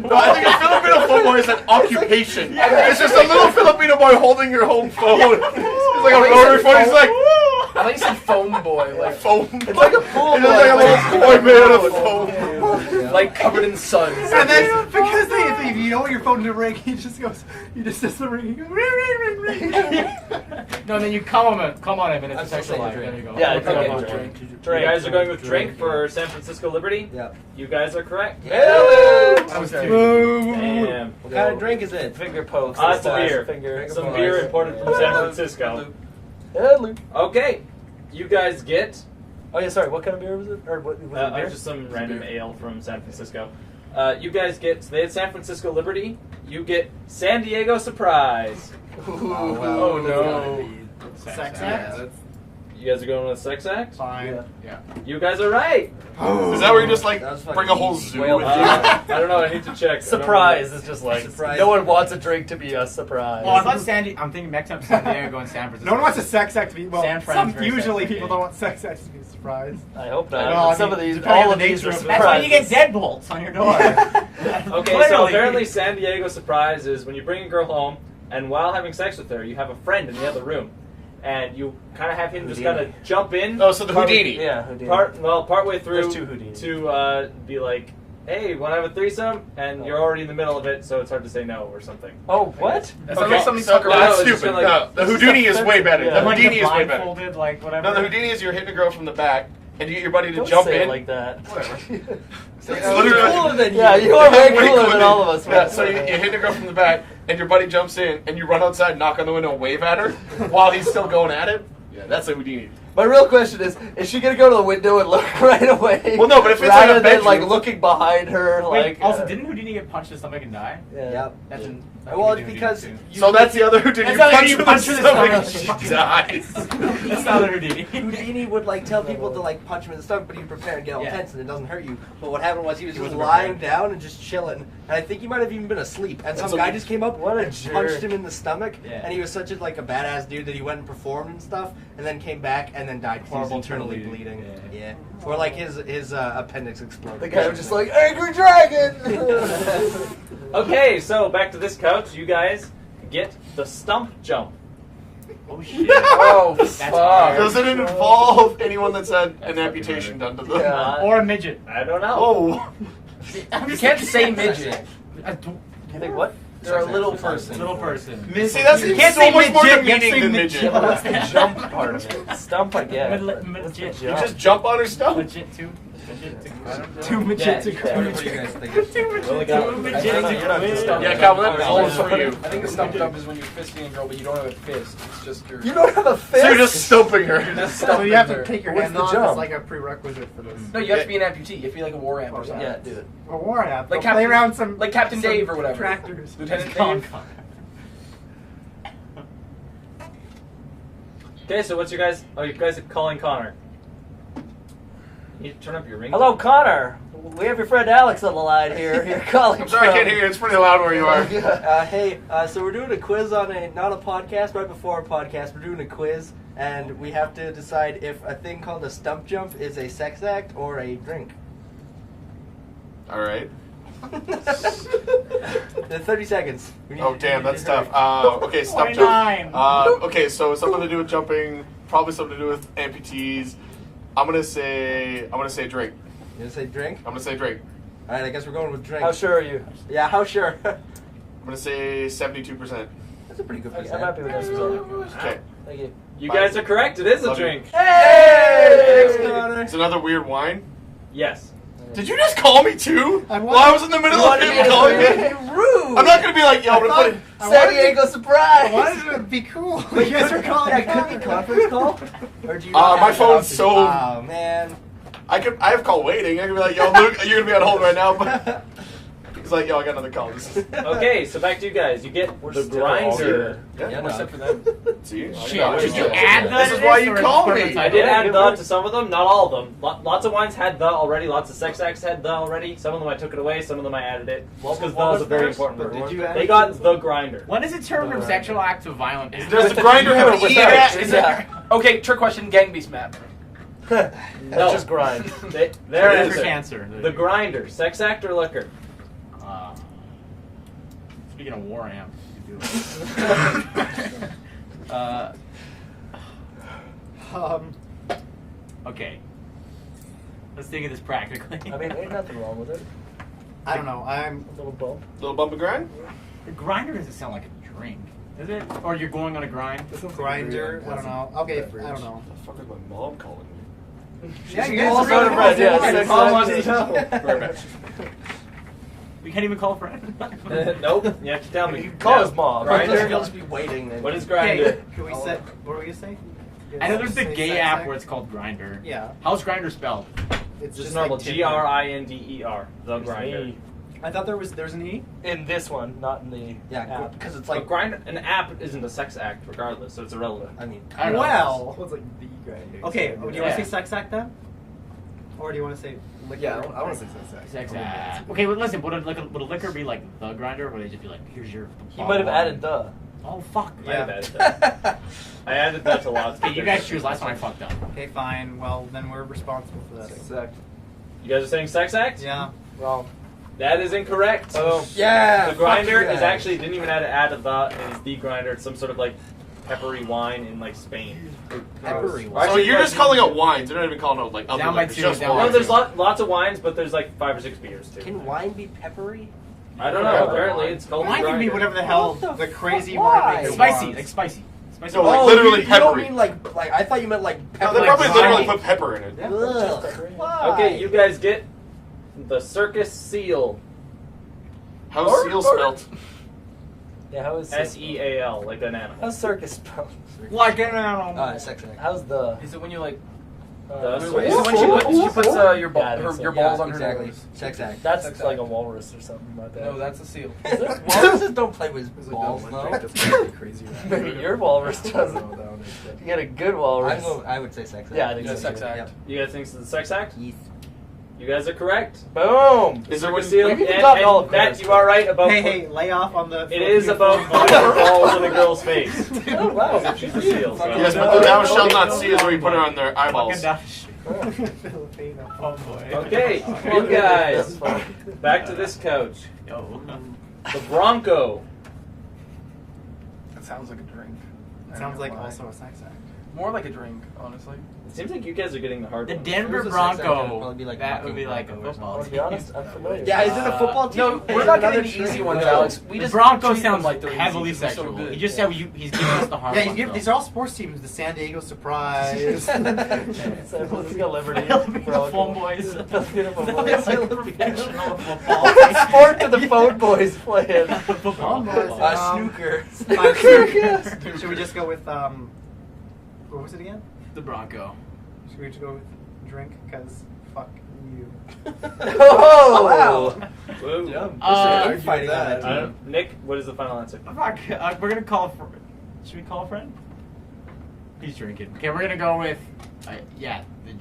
No, I think a Filipino phone boy is an occupation. It's just a little Filipino boy holding your home phone. It's like a rotary phone. He's like, I thought you said foam boy, like phone. It's like a pool It's like a little boy made out of foam. like covered in suds. And then, because if you don't want your phone to ring, he just does the ring. He goes, ring, ring, ring, ring. No, then you come on him, and it's a sexual act. There you go. Yeah, it's Okay. like a drink. You guys are going with drink for San Francisco Liberty. Yep. You guys are correct. I was Damn. What kind of drink is it? Finger pokes. It's a beer. Finger. Some beer imported from San Francisco. Hello. Okay. You guys get Oh yeah, sorry. What kind of beer was it? Or what was it? Beer? just some random ale from San Francisco. You guys get, so they had San Francisco Liberty. You get San Diego Surprise. Oh no. Sex Yeah, act. that's You guys are going with sex act? Fine. Yeah. You guys are right. Is that where you just like That was fucking bring a whole easy. zoo Well, with you? I don't know. I need to check. Surprise! It's just like Surprise. no one wants a drink to be a surprise. Well, I thought I'm thinking next time San Diego and San Francisco. No one wants a sex act to be. Well, San Fran's very usually sexy. people don't want sex acts to be a surprise. I hope not. Well, I Some mean, of these, depending all on of the these nature are of the- That's why you get surprises. deadbolts on your door. Okay, so Clearly. apparently San Diego surprise is when you bring a girl home, and while having sex with her, you have a friend in the other room, and you kind of have him just kind of jump in. Oh, so the Houdini. Yeah, Houdini. Partway through There's two Houdini. to be like, hey, want to have a threesome? And you're already in the middle of it, so it's hard to say no or something. Oh, what? That sounds like something so sucker. that's No, it's just stupid. kinda like- No, the Houdini is way better. Yeah. The Like Houdini the is way better. blindfolded, like whatever. No, the Houdini is you're hitting a girl from the back, and you get your buddy to Don't jump say in. it like that. Whatever. It's cooler than you. Yeah, you are way Way cooler than all of us. Yeah, so you hit a girl from the back, and your buddy jumps in, and you run outside, knock on the window, and wave at her while he's still going at it. Yeah, that's a Houdini. My real question is she gonna go to the window and look right away? Well, no, but if it's rather like a than like bedroom- looking behind her, Wait, like also, didn't Houdini get punched in the stomach and die? Yep. That's in, Well, it's because So that's the other Houdini. That's not Punch you her in punch the her in the stomach, stomach. she dies. That's not a Houdini. Houdini would like tell people to like punch him in the stomach, but he'd prepare and get all Yeah. tense, and it doesn't hurt you. But what happened was he was He just wasn't lying prepared. down and just chilling, and I think he might have even been asleep. And some That's guy a- just came up What a and jerk. punched him in the stomach, Yeah. and he was such a like a badass dude that he went and performed and stuff, and then came back and then died. 'cause he was Horrible internally bleeding. bleeding. Yeah. Yeah. Or like his appendix exploded. the guy was just like angry dragon. Okay, so back to this couch. You guys get the stump jump. Oh shit. Oh That's fuck! hard. Does it involve anyone that's had an amputation done to them? Yeah. Or a midget. I don't know. Oh. You can't say midget. You think what? They're a little person. Little person. See, that seems can't so say much more midget, you have to demeaning say than midget. midget. What's the jump part of it? Stump, I get. Midget. You just jump on her stomach. Midget too. Two midgets to Yeah, come. What do you guys think? Only got- I think You're not the stump. Yeah, Calvin, that ball is for you. I think the stump jump is when you're fisting a girl, but you don't have a fist. It's just your. You don't have a fist. So you're just stumping her. just So stumping you have her. to take your What's hand the off. jump? It's like a prerequisite for this. No, you have to be an amputee. You have to be like a war amp or something. Yeah, do it. A war app. Like They'll play Captain- around some like Captain some Dave or whatever. Tractors. Lieutenant Con- Dave. Okay, so what's your guys? Oh, you guys are calling Connor. You need to turn up your ring. Hello, Connor. We have your friend Alex on the line here. You're calling. I'm sorry I can't hear you. It's pretty loud where you are. Hey, so we're doing a quiz on not a podcast, right before a podcast. We're doing a quiz, and we have to decide if a thing called a stump jump is a sex act or a drink. All right. 30 seconds. We need Oh, to- damn, we need that's to hurry. tough. Okay, stump 29. jump. Okay, so something to do with jumping, probably something to do with amputees. I'm gonna say drink. You gonna say drink? I'm gonna say drink. All right, I guess we're going with drink. How sure are you? Yeah, how sure? I'm gonna say 72%. That's a pretty good I'm percent. happy with this result. Okay. Thank you. You guys are correct. It is a Love you. drink. Hey! Thanks, Connor. It's another weird wine. Yes. Did you just call me too? I While I was in the middle of wanted me him to calling say me? you rude. I'm not gonna be like, yo, I'm gonna put it. San Diego surprise. I wanted it to be cool. You guys are calling me. That could be conference call? Or do you not My have phone's the so- option? Oh, man. I have call waiting. I can be like, yo, Luke, you're gonna be on hold right now. But he's like, yo, I got another call. This is- Okay, so back to you guys. You get the still all grinder. here. Yeah, One step for them. See? Shit, Did you add This is why you called me. I did add the to some of them, not all of them. Lots of wines had the already. Lots of sex acts had the already. Some of them I took it away. Some of them I added it. Just because the is a very important word. Did you add They it? got the grinder. When does it turn from sexual act to violent act? Does the grinder have an E in it? Is it? Okay, trick question. Gang beast map. No. That's just grind. There There's it your is. cancer. The grinder. Sex act or liquor? Speaking of war amp, you do it. Okay. Let's think of this practically. I mean, ain't nothing wrong with it. I don't know. I'm A little bump. Little bump and grind? the grinder doesn't sound like a drink, does it? Or you're going on a grind? grinder. I don't know. Okay, I don't know. What the fuck is my mom calling me? Yeah, you all guys sort of really bread, yeah, know. sex Mom act. wants to know. Right back. We can't even call a friend. Nope. You have to tell me. You can call Now, his mom. Grinder. He'll just be waiting. Then. What is grinder? Can we set? What were we gonna say? I know there's the Say gay sex app act? where it's called Grinder. Yeah. How's Grinder spelled? It's Just normal. like Tinder. Grinder. The grinder. I thought there was an E. In this one, not in the app. because it's Like like grind an app isn't a sex act regardless, so it's irrelevant. I mean, I don't know. Well, Well, it's like the grinder. okay. Do you want Yeah. to say sex act then, or do you want to say liquor? Yeah, I want to say sex. Sex act. Okay, but listen, would a liquor be like the grinder, or would it just be like, here's your... He might have added the. Oh, fuck. I have added that. I added that to lots. Okay, you guys choose. Last one I fucked up. Okay, fine. Well, then we're responsible for this. Sex. You guys are saying sex act? Yeah. Wrong. That is incorrect. Oh. yeah. The grinder fuck is yeah. actually didn't even add a the. It is the grinder. It's some sort of like peppery wine in like Spain. Peppery Or wine. So actually, you're like, just calling it wines. You're not even calling it like other Down by liquors, two, just down by wine. No, there's lots of wines, but there's like 5 or 6 beers too. Can wine be peppery? I don't know. Yeah. Apparently, it's called Wine the can be grinder. whatever the hell What the the crazy why? wine maker Spicy, wants. like spicy. Spicy. No, like, literally you don't peppery. mean like I thought you meant like No, pepper. they like probably literally brine. put pepper in it. Ugh. Why? Okay, you guys get the circus seal. How's seal spelled? Yeah, how is SEAL, like an animal. How's circus spelled? Like an animal. Sex act. How's the? Is it when you like? The Is it circus when she puts your, Yeah, I think so. your balls on exactly. her nose? Sex act. That's Sex like act. a walrus or something like that. No, that's a seal. Is it? Walruses don't play with balls though. Crazy. Maybe your walrus doesn't. You get a good walrus. I would say sex act. Yeah, I think Yeah, so. sex too. act. You guys think it's the sex act? Yes. You guys are correct. Boom. Is there Circus when seal. we've even And, gotten all of Matt, this. you are right about. Hey, lay off on the. It is about putting her balls in a girl's face. Oh wow. She's a seal. So. Yes, but the thou shall not see is where you put it on their eyeballs. Filipino homeboy. Okay, you That's guys, fine. back to this couch. Yo. The Bronco. That sounds like a drink. I Sounds don't like know why. also a sex act. More like a drink, honestly. It seems like you guys are getting the hard The one. Denver If it was a sex act, it'd Bronco. probably be like That fucking would be like a Bronco or football To team. be honest, I'm familiar. Yeah, is it a football team? No, Is we're it not another getting the easy drink? ones, No. Alex. We The just Bronco treat them sounds like they're heavily easy 'cause they're so sexual. good. He just said he's giving us the hard Yeah, ones, though. these are all sports teams. The San Diego Surprise. San Francisco Liberty. Filipino phone boys. Filipino phone boys. It's like professional football. What sport do the phone boys play in? Football. Snooker. Should we just go with what was it again? The Bronco. Should we just go with drink? Cause fuck you. Oh Wow. Woo. You're fighting on that I team. don't- Nick, what is the final answer? Fuck. We're gonna call. Should we call a friend? He's drinking. Okay, we're gonna go with. Yeah, the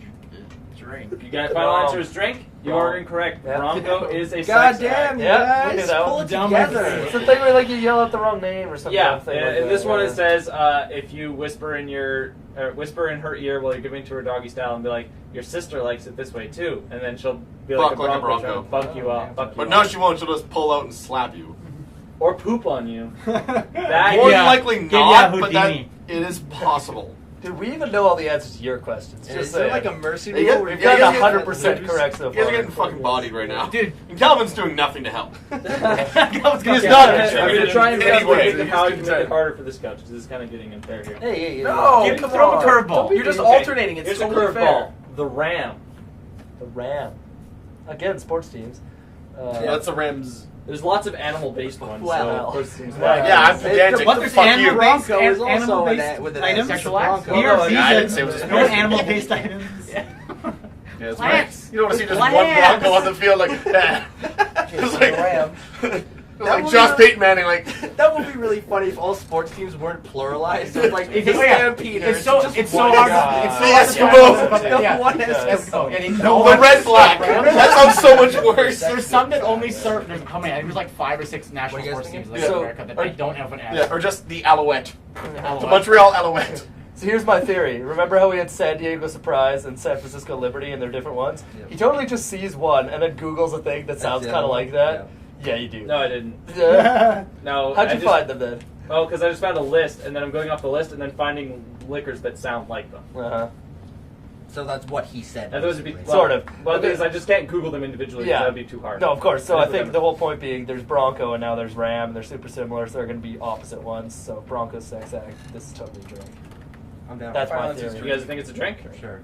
drink. You guys' final answer is drink. You are incorrect. Yeah. Bronco is a God sex damn, act. you Yeah, we guys, knew that pull one. it Dumb together. It's the thing where like you yell out the wrong name or something. Yeah, thing like in that, this one yeah. it says if you whisper in her ear while you're giving to her doggy style and be like, your sister likes it this way too, and then she'll be like, Fuck like a trying Bronco. to fuck you up, fuck you But up. no, she won't. She'll just pull out and slap you. Or poop on you. That More Yeah. than likely Give ya not, but that Houdini. it is possible. Dude, we even know all the answers to your questions. Is Just there saying. like a mercy Yeah, rule? where We've you guys gotten get- 100% correct so You guys far. are getting fucking bodied right now. Dude. And Calvin's doing nothing to help. He's He's I'm not gonna try and Anyway, think of how I can he's make it good. harder for this couch because this is kind of getting unfair here. Hey, No, Give- come throw a on. curveball. You're just Okay, alternating. It's Here's a totally curveball. fair. The Ram. The Ram. Again, sports teams. That's the Rams. There's lots of animal-based ones, so Well. of course it seems Well, like Yeah, I'm pedantic. What there's Fuck animal you. based Bronco is also animal-based an- with an items? sexual acts. We No, are no, I didn't say it was vegan. a No sports team. animal-based items. Yeah, that's Plants. right. You don't want to see just Plants. one Bronco on the field like that. It's like, Ram. like Josh Payton Manning, like. That would be really funny if all sports teams weren't pluralized. So it's like It's the just- yeah. Stampeders. It's so just it's so one hard. guy. It's so The hard to Eskimos. find- The yeah. one Yeah. Eskimo. And he- The red black. That sounds so much worse. There's some that only serve. There's how many? I think there's like 5 or 6 national What are you guys sports teams thinking? like So- America that they don't have an ad. Yeah, or just the Alouette. The Alouette. Montreal Alouette. So here's my theory. Remember how we had San Diego Surprise and San Francisco Liberty and they're different ones? Yep. He totally just sees one and then Googles a thing that sounds the kind of other like one. that. Yeah, you do. No, I didn't. Yeah. No. How'd I you just- find them then? Oh, because I just found a list, and then I'm going off the list, and then finding liquors that sound like them. Uh-huh. So that's what he said. And those would be basically. Sort of. Well, Okay. because I just can't Google them individually. 'cause Yeah. That'd be too hard. No, of course. So I That's what think I'm- the whole point being there's Bronco and now there's Ram and they're super similar, so they're going to be opposite ones. So Bronco's sex act. This is totally a drink. I'm down. That's my Final answer's theory. You guys think it's a drink? Sure.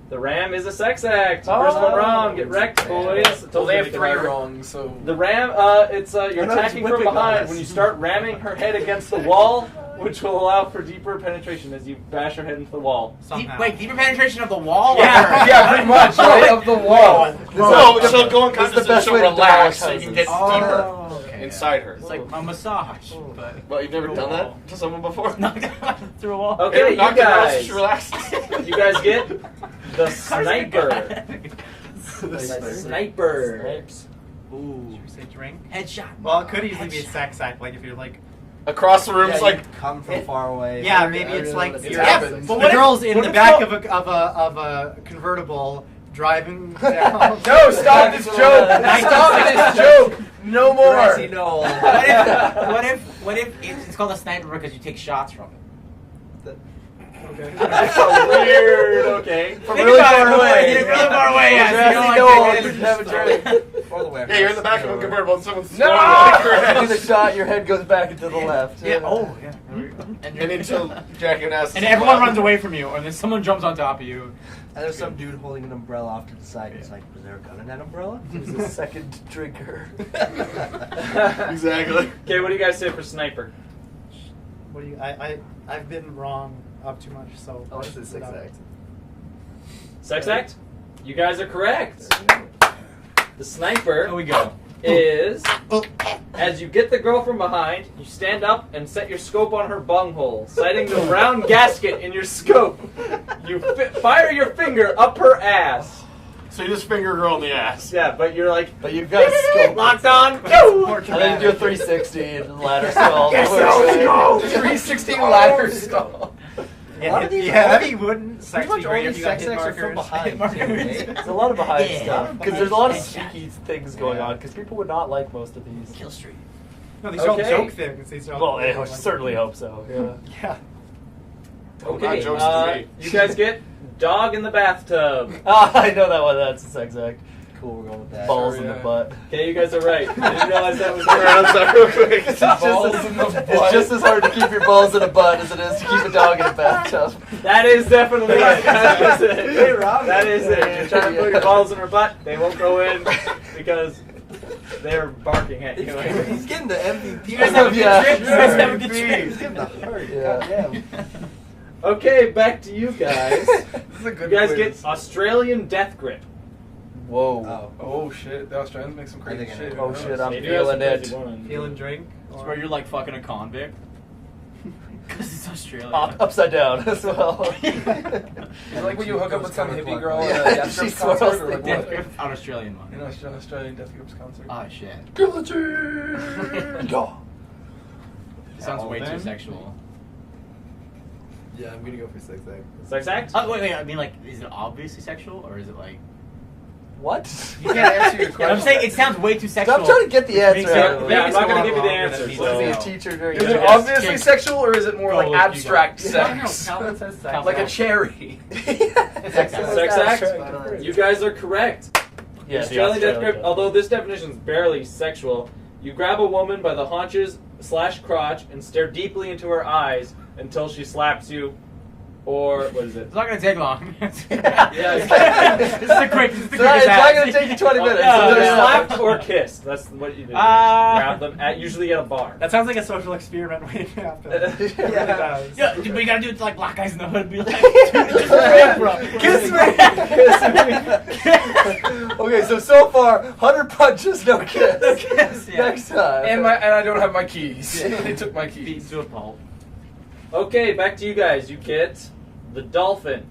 The Ram is a sex act. Oh. First one wrong. Get wrecked, boys. I Well, told they you have to get 3 harder. wrong, so. The Ram, it's you're I know, it's attacking from whipping on behind us. when you start ramming her head against the wall, which will allow for deeper penetration as you bash her head into the wall. Deep, Somehow. wait, deeper penetration of the wall? Yeah. Or- Yeah, pretty much, right? Of the wall. No, she'll go unconscious the best and way she'll to relax demolish so you can get houses. deeper okay, inside her. It's like a massage, but Well, you've never done that to someone before? through a wall. Okay, you Knock her out so guys. she relaxes. You guys get the sniper. Sniper. Sniper. Snipes. Ooh, Should we say drink? headshot. Well, it could easily be a sex act, like if you're like, Across the room, it's Yeah, like, you come from far away. yeah, maybe it's like It's you're, happened. but the what if- girl's in what the if back it's of a convertible driving down. No, stop this joke! Stop this joke! No more! Grassy knoll. What if it's called a sniper because you take shots from it? That's a weird. Okay. From really far away. Really far away. Grassy knoll, you have a drink. Or the way yeah, you're in the back of a convertible and someone's No! Do the shot, your head goes back into the left. Yeah. Oh, yeah. And until Jack and Ass. And everyone runs away from you, and then someone jumps on top of you. And there's some dude holding an umbrella off to the side. It's like, was there a gun in that umbrella? He's a second drinker. Exactly. Okay, what do you guys say for sniper? What do you? I've been wrong up too much, so. I want to say sex act. Sex act? You guys are correct. The sniper There we go. is as you get the girl from behind, you stand up and set your scope on her bunghole, sighting the round gasket in your scope. You fire your finger up her ass. So you just finger a girl in the ass. Yeah, but you're like But you've got a scope. locked on. Go! And then you do a 360 and ladder skull. Yes, Go. 360 ladder skull. A lot of these Heavy wooden sex Pretty be much all great if these you got sex hit acts are from markers. behind. too, eh? There's a lot of behind Yeah. stuff. Because there's a lot of sneaky things going on. Because people would not like most of these. Kill Street. No, these are all Okay. joke things. These are all Well, I certainly hope so. Yeah. Yeah. Okay, Not jokes to me. you guys get dog in the bathtub. I know that one. That's a sex act. Cool, we're going with that. Balls Sure, in the yeah. butt. Okay, you guys are right. I didn't realize that was Turn around, sorry, real quick. It's just as hard to keep your balls in a butt as it is to keep a dog in a bathtub. That is definitely it. That is it. Hey, Rob. That is it. You're trying to put your balls in her butt. They won't go in because they're barking at you. He's getting the MVP. You guys have a good Yeah. trip? You guys have a good He's trip? getting the heart. Yeah. Goddamn. Okay, back to you guys. This is a You good guys quiz. get Australian death grip. Whoa. Oh. Oh shit, the Australians make some crazy I think I shit. know. Oh shit, I'm They do have some feeling crazy it. ones. Feel and drink. It's where you're like fucking a convict. Because it's Australia. Upside down as well. Is it like when you hook up with some hippie girl Yeah, at a Death she Grips swirls concert or the like Death what? Grip, an Australian one. You know, an Australian Death Grips concert. Oh shit. Guillotine. Sounds way too then. sexual. Yeah, I'm gonna go for sex act. Sex act? Oh wait, I mean like, is it obviously sexual or is it like? What? You can't answer your Yeah, question. I'm saying it sounds way too sexual. Stop trying to get the answer out of Yeah, it. I'm not going to give you the Maybe answer. it's Want to be a So. teacher during Is it your obviously Kink. sexual or is it more Go like with you abstract guys. sex? Calvin says sex. Like a cherry. Sex act. Sex act? You guys are correct. Yeah, the Australian death grip, death. although this definition is barely sexual, you grab a woman by the haunches / crotch and stare deeply into her eyes until she slaps you, or what is it? It's not gonna take long. Yeah, This is the quick. This is the It's not quickest act. going to take you 20 minutes. Either Yeah. slapped or kissed. That's what you do. Grab them at usually at a bar. That sounds like a social experiment waiting to happen. It really Yeah. does. Yeah, dude, we gotta do it to like black guys in the hood. Be like, dude, just break, bro. Kiss me. Okay, so far, 100 punches, no kiss. Kiss, yeah. Next time. And I don't have my keys. They took my keys. Beat to a pulp. Okay, back to you guys. You get the dolphin.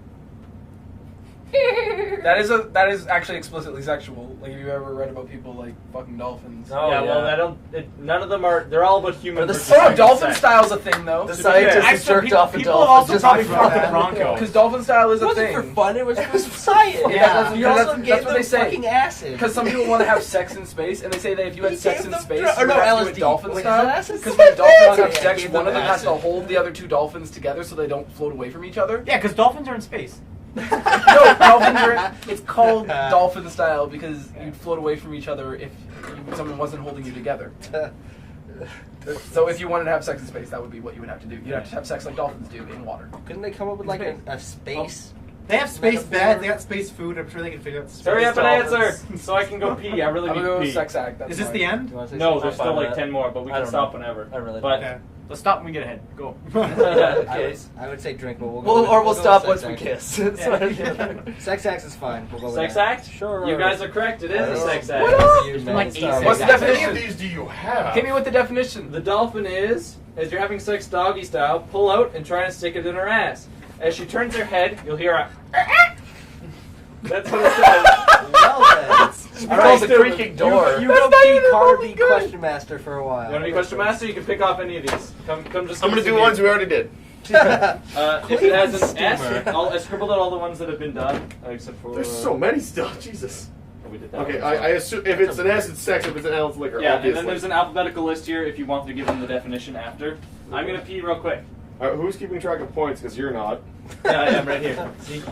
That is actually explicitly sexual. Like, have you ever read about people like fucking dolphins? Oh, yeah, well, yeah. I don't. None of them are. They're all about human. Or the versus same human dolphin sex. style's a thing though. The be scientists fair. have Actually, jerked off a people dolphin. also just probably for fuck the fun. Bronco. Because dolphin style is It a wasn't thing. for fun, it was for science. Yeah. You also That's gave what them they say. fucking acid. Because some people want to have sex in space, and they say that if you had He sex gave in them space, dr- you or no, would have to do LSD. it dolphin Wait, is style. that acid? Because when dolphins have Yeah, sex, gave one them of them has to acid. hold the other two dolphins together so they don't float away from each other. Yeah, because dolphins are in space. No, dolphins are. It's called dolphin style because you'd float away from each other if someone wasn't holding you together. So if you wanted to have sex in space, that would be what you would have to do. You'd have to have sex like dolphins do in water. Couldn't they come up with like a space? They have space Metaphor. beds. They got space food. I'm sure they can figure out. Space Hurry up and dolphins. answer, so I can go pee. I really I'm need gonna to go pee. sex act. That's Is this fine. the end? You wanna say No, something? there's I'm fine still with like that. 10 more, but we I can don't stop know. whenever. I really But Okay. Let's stop when we get ahead. Go. I would say drink, but We'll go stop with once we sex kiss. act. Sex act is fine. We'll go with Sex that. act? Sure. You guys are correct. It is a sex act. What up? You It's been like man, 8 stop. What's the sex How many definition? of these do you have? Hit me with the definition. The dolphin is, as you're having sex doggy style, pull out and try to stick it in her ass. As she turns her head, you'll hear a. That's what it says. Well then. She calls the creaking door. You go key card be question master for a while. You want to be question master? You can pick off any of these. Come just. I'm gonna give do us ones a we already did. If it has an Steamer. S, I scribbled out all the ones that have been done, except for. There's so many still. Jesus. We did that Okay, one. I assume if it's an S, it's sex. If it's an L, it's liquor. Yeah, obviously. and then there's an alphabetical list here if you want to give them the definition after. I'm gonna pee real quick. Who's keeping track of points? Because you're not. Yeah, I am right here. See?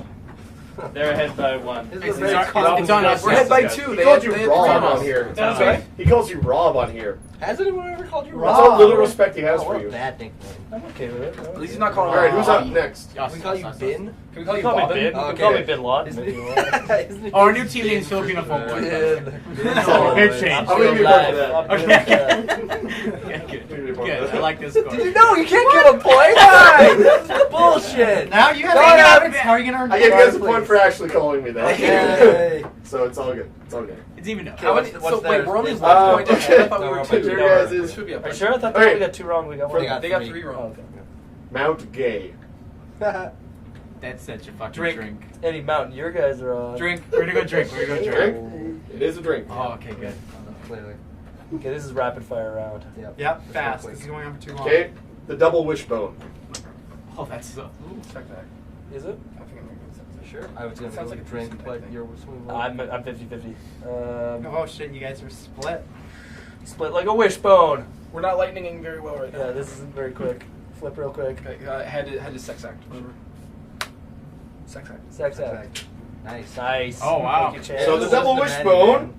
They're ahead by 1. This It's is a very on us. We're ahead by Yes, 2. He They called had- you they had Rob three on rounds. here. That's right. He calls you Rob on here. Has anyone ever called you That's all Rob? the little respect he has Oh, for what a you. bad nickname. I'm okay with it. At least he's not calling All right, me who's Bobby. up next? Can we call you Bin? Can we call you Call me Bobbin? Bin. Okay. Call me Bin Laden. Isn't if you want. Isn't it Oh, our new team name is Filipino Phone Boys. Bin. Good change. I'm gonna be Live. part of that. I'm Okay. doing Yeah, good. Maybe part Good. of I that. like this score. No, you can't give a point. That's bullshit. Now you guys No, hang no, out. it's- How are you gonna earn I gave you guys a Please. point for actually calling me that. Yay. So it's all good. It's all good. It's even up. How many? What's So wait, theirs? we're only Is- 1 point ahead. I thought we No, were we're 2. up by two. Your guys is Should be up Are by you sure? I thought Okay. we got 2 wrong. We got 1. They got They got three. 3 Oh, wrong. okay. Mount Gay. That's such a fucking Drink. drink. Eddie Mountain, your guys are on. Drink. We're gonna go drink. We're gonna go drink. Drink? It is a drink. Oh, okay, good. Clearly. Okay, this is rapid fire round. Yep. Yep, Let's fast. go This is quick. going on for too long. Okay, the double wishbone. Oh, that's so. Check that. Is it? I think I'm gonna go with Sure. I was gonna Sounds go like a drink, person but thing. you're swinging. I'm 50-50. Oh shit, you guys are split. Split like a wishbone. We're not lightninging very well right now. Yeah, this isn't very quick. Flip real quick. Okay, head to sex act. Whatever. Sex act. Sex act. Nice. Nice. Oh, wow. Take your chance. So the This double is the wishbone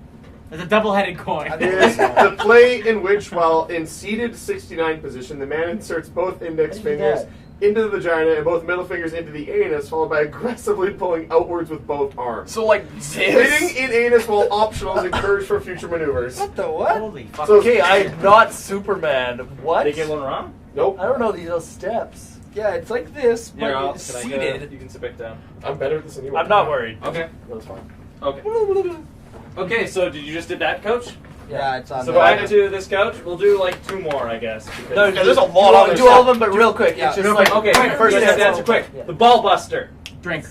It's a double-headed coin. is the play in which, while in seated 69 position, the man inserts both index How do you do fingers that? into the vagina and both middle fingers into the anus, followed by aggressively pulling outwards with both arms. So like Hitting this. in anus while optional is encouraged for future maneuvers. What the what? Holy fuck. So- Okay, I'm not Superman. What? They get one wrong? Nope. I don't know these little steps. Yeah, it's like this, but Here, it's can I seated. you can sit back down. I'm better at this than you are. I'm not worried. Okay. That's fine. Okay. Okay, so did you just did that, coach? Yeah, it's on So the- back to this couch. We'll do like 2 more, I guess. Because No, Yeah, there's a lot you of other do all of stuff. them, but real quick. Yeah, It's just real like Okay, quick, first answer. answer quick. Yeah. The ball buster. Drink.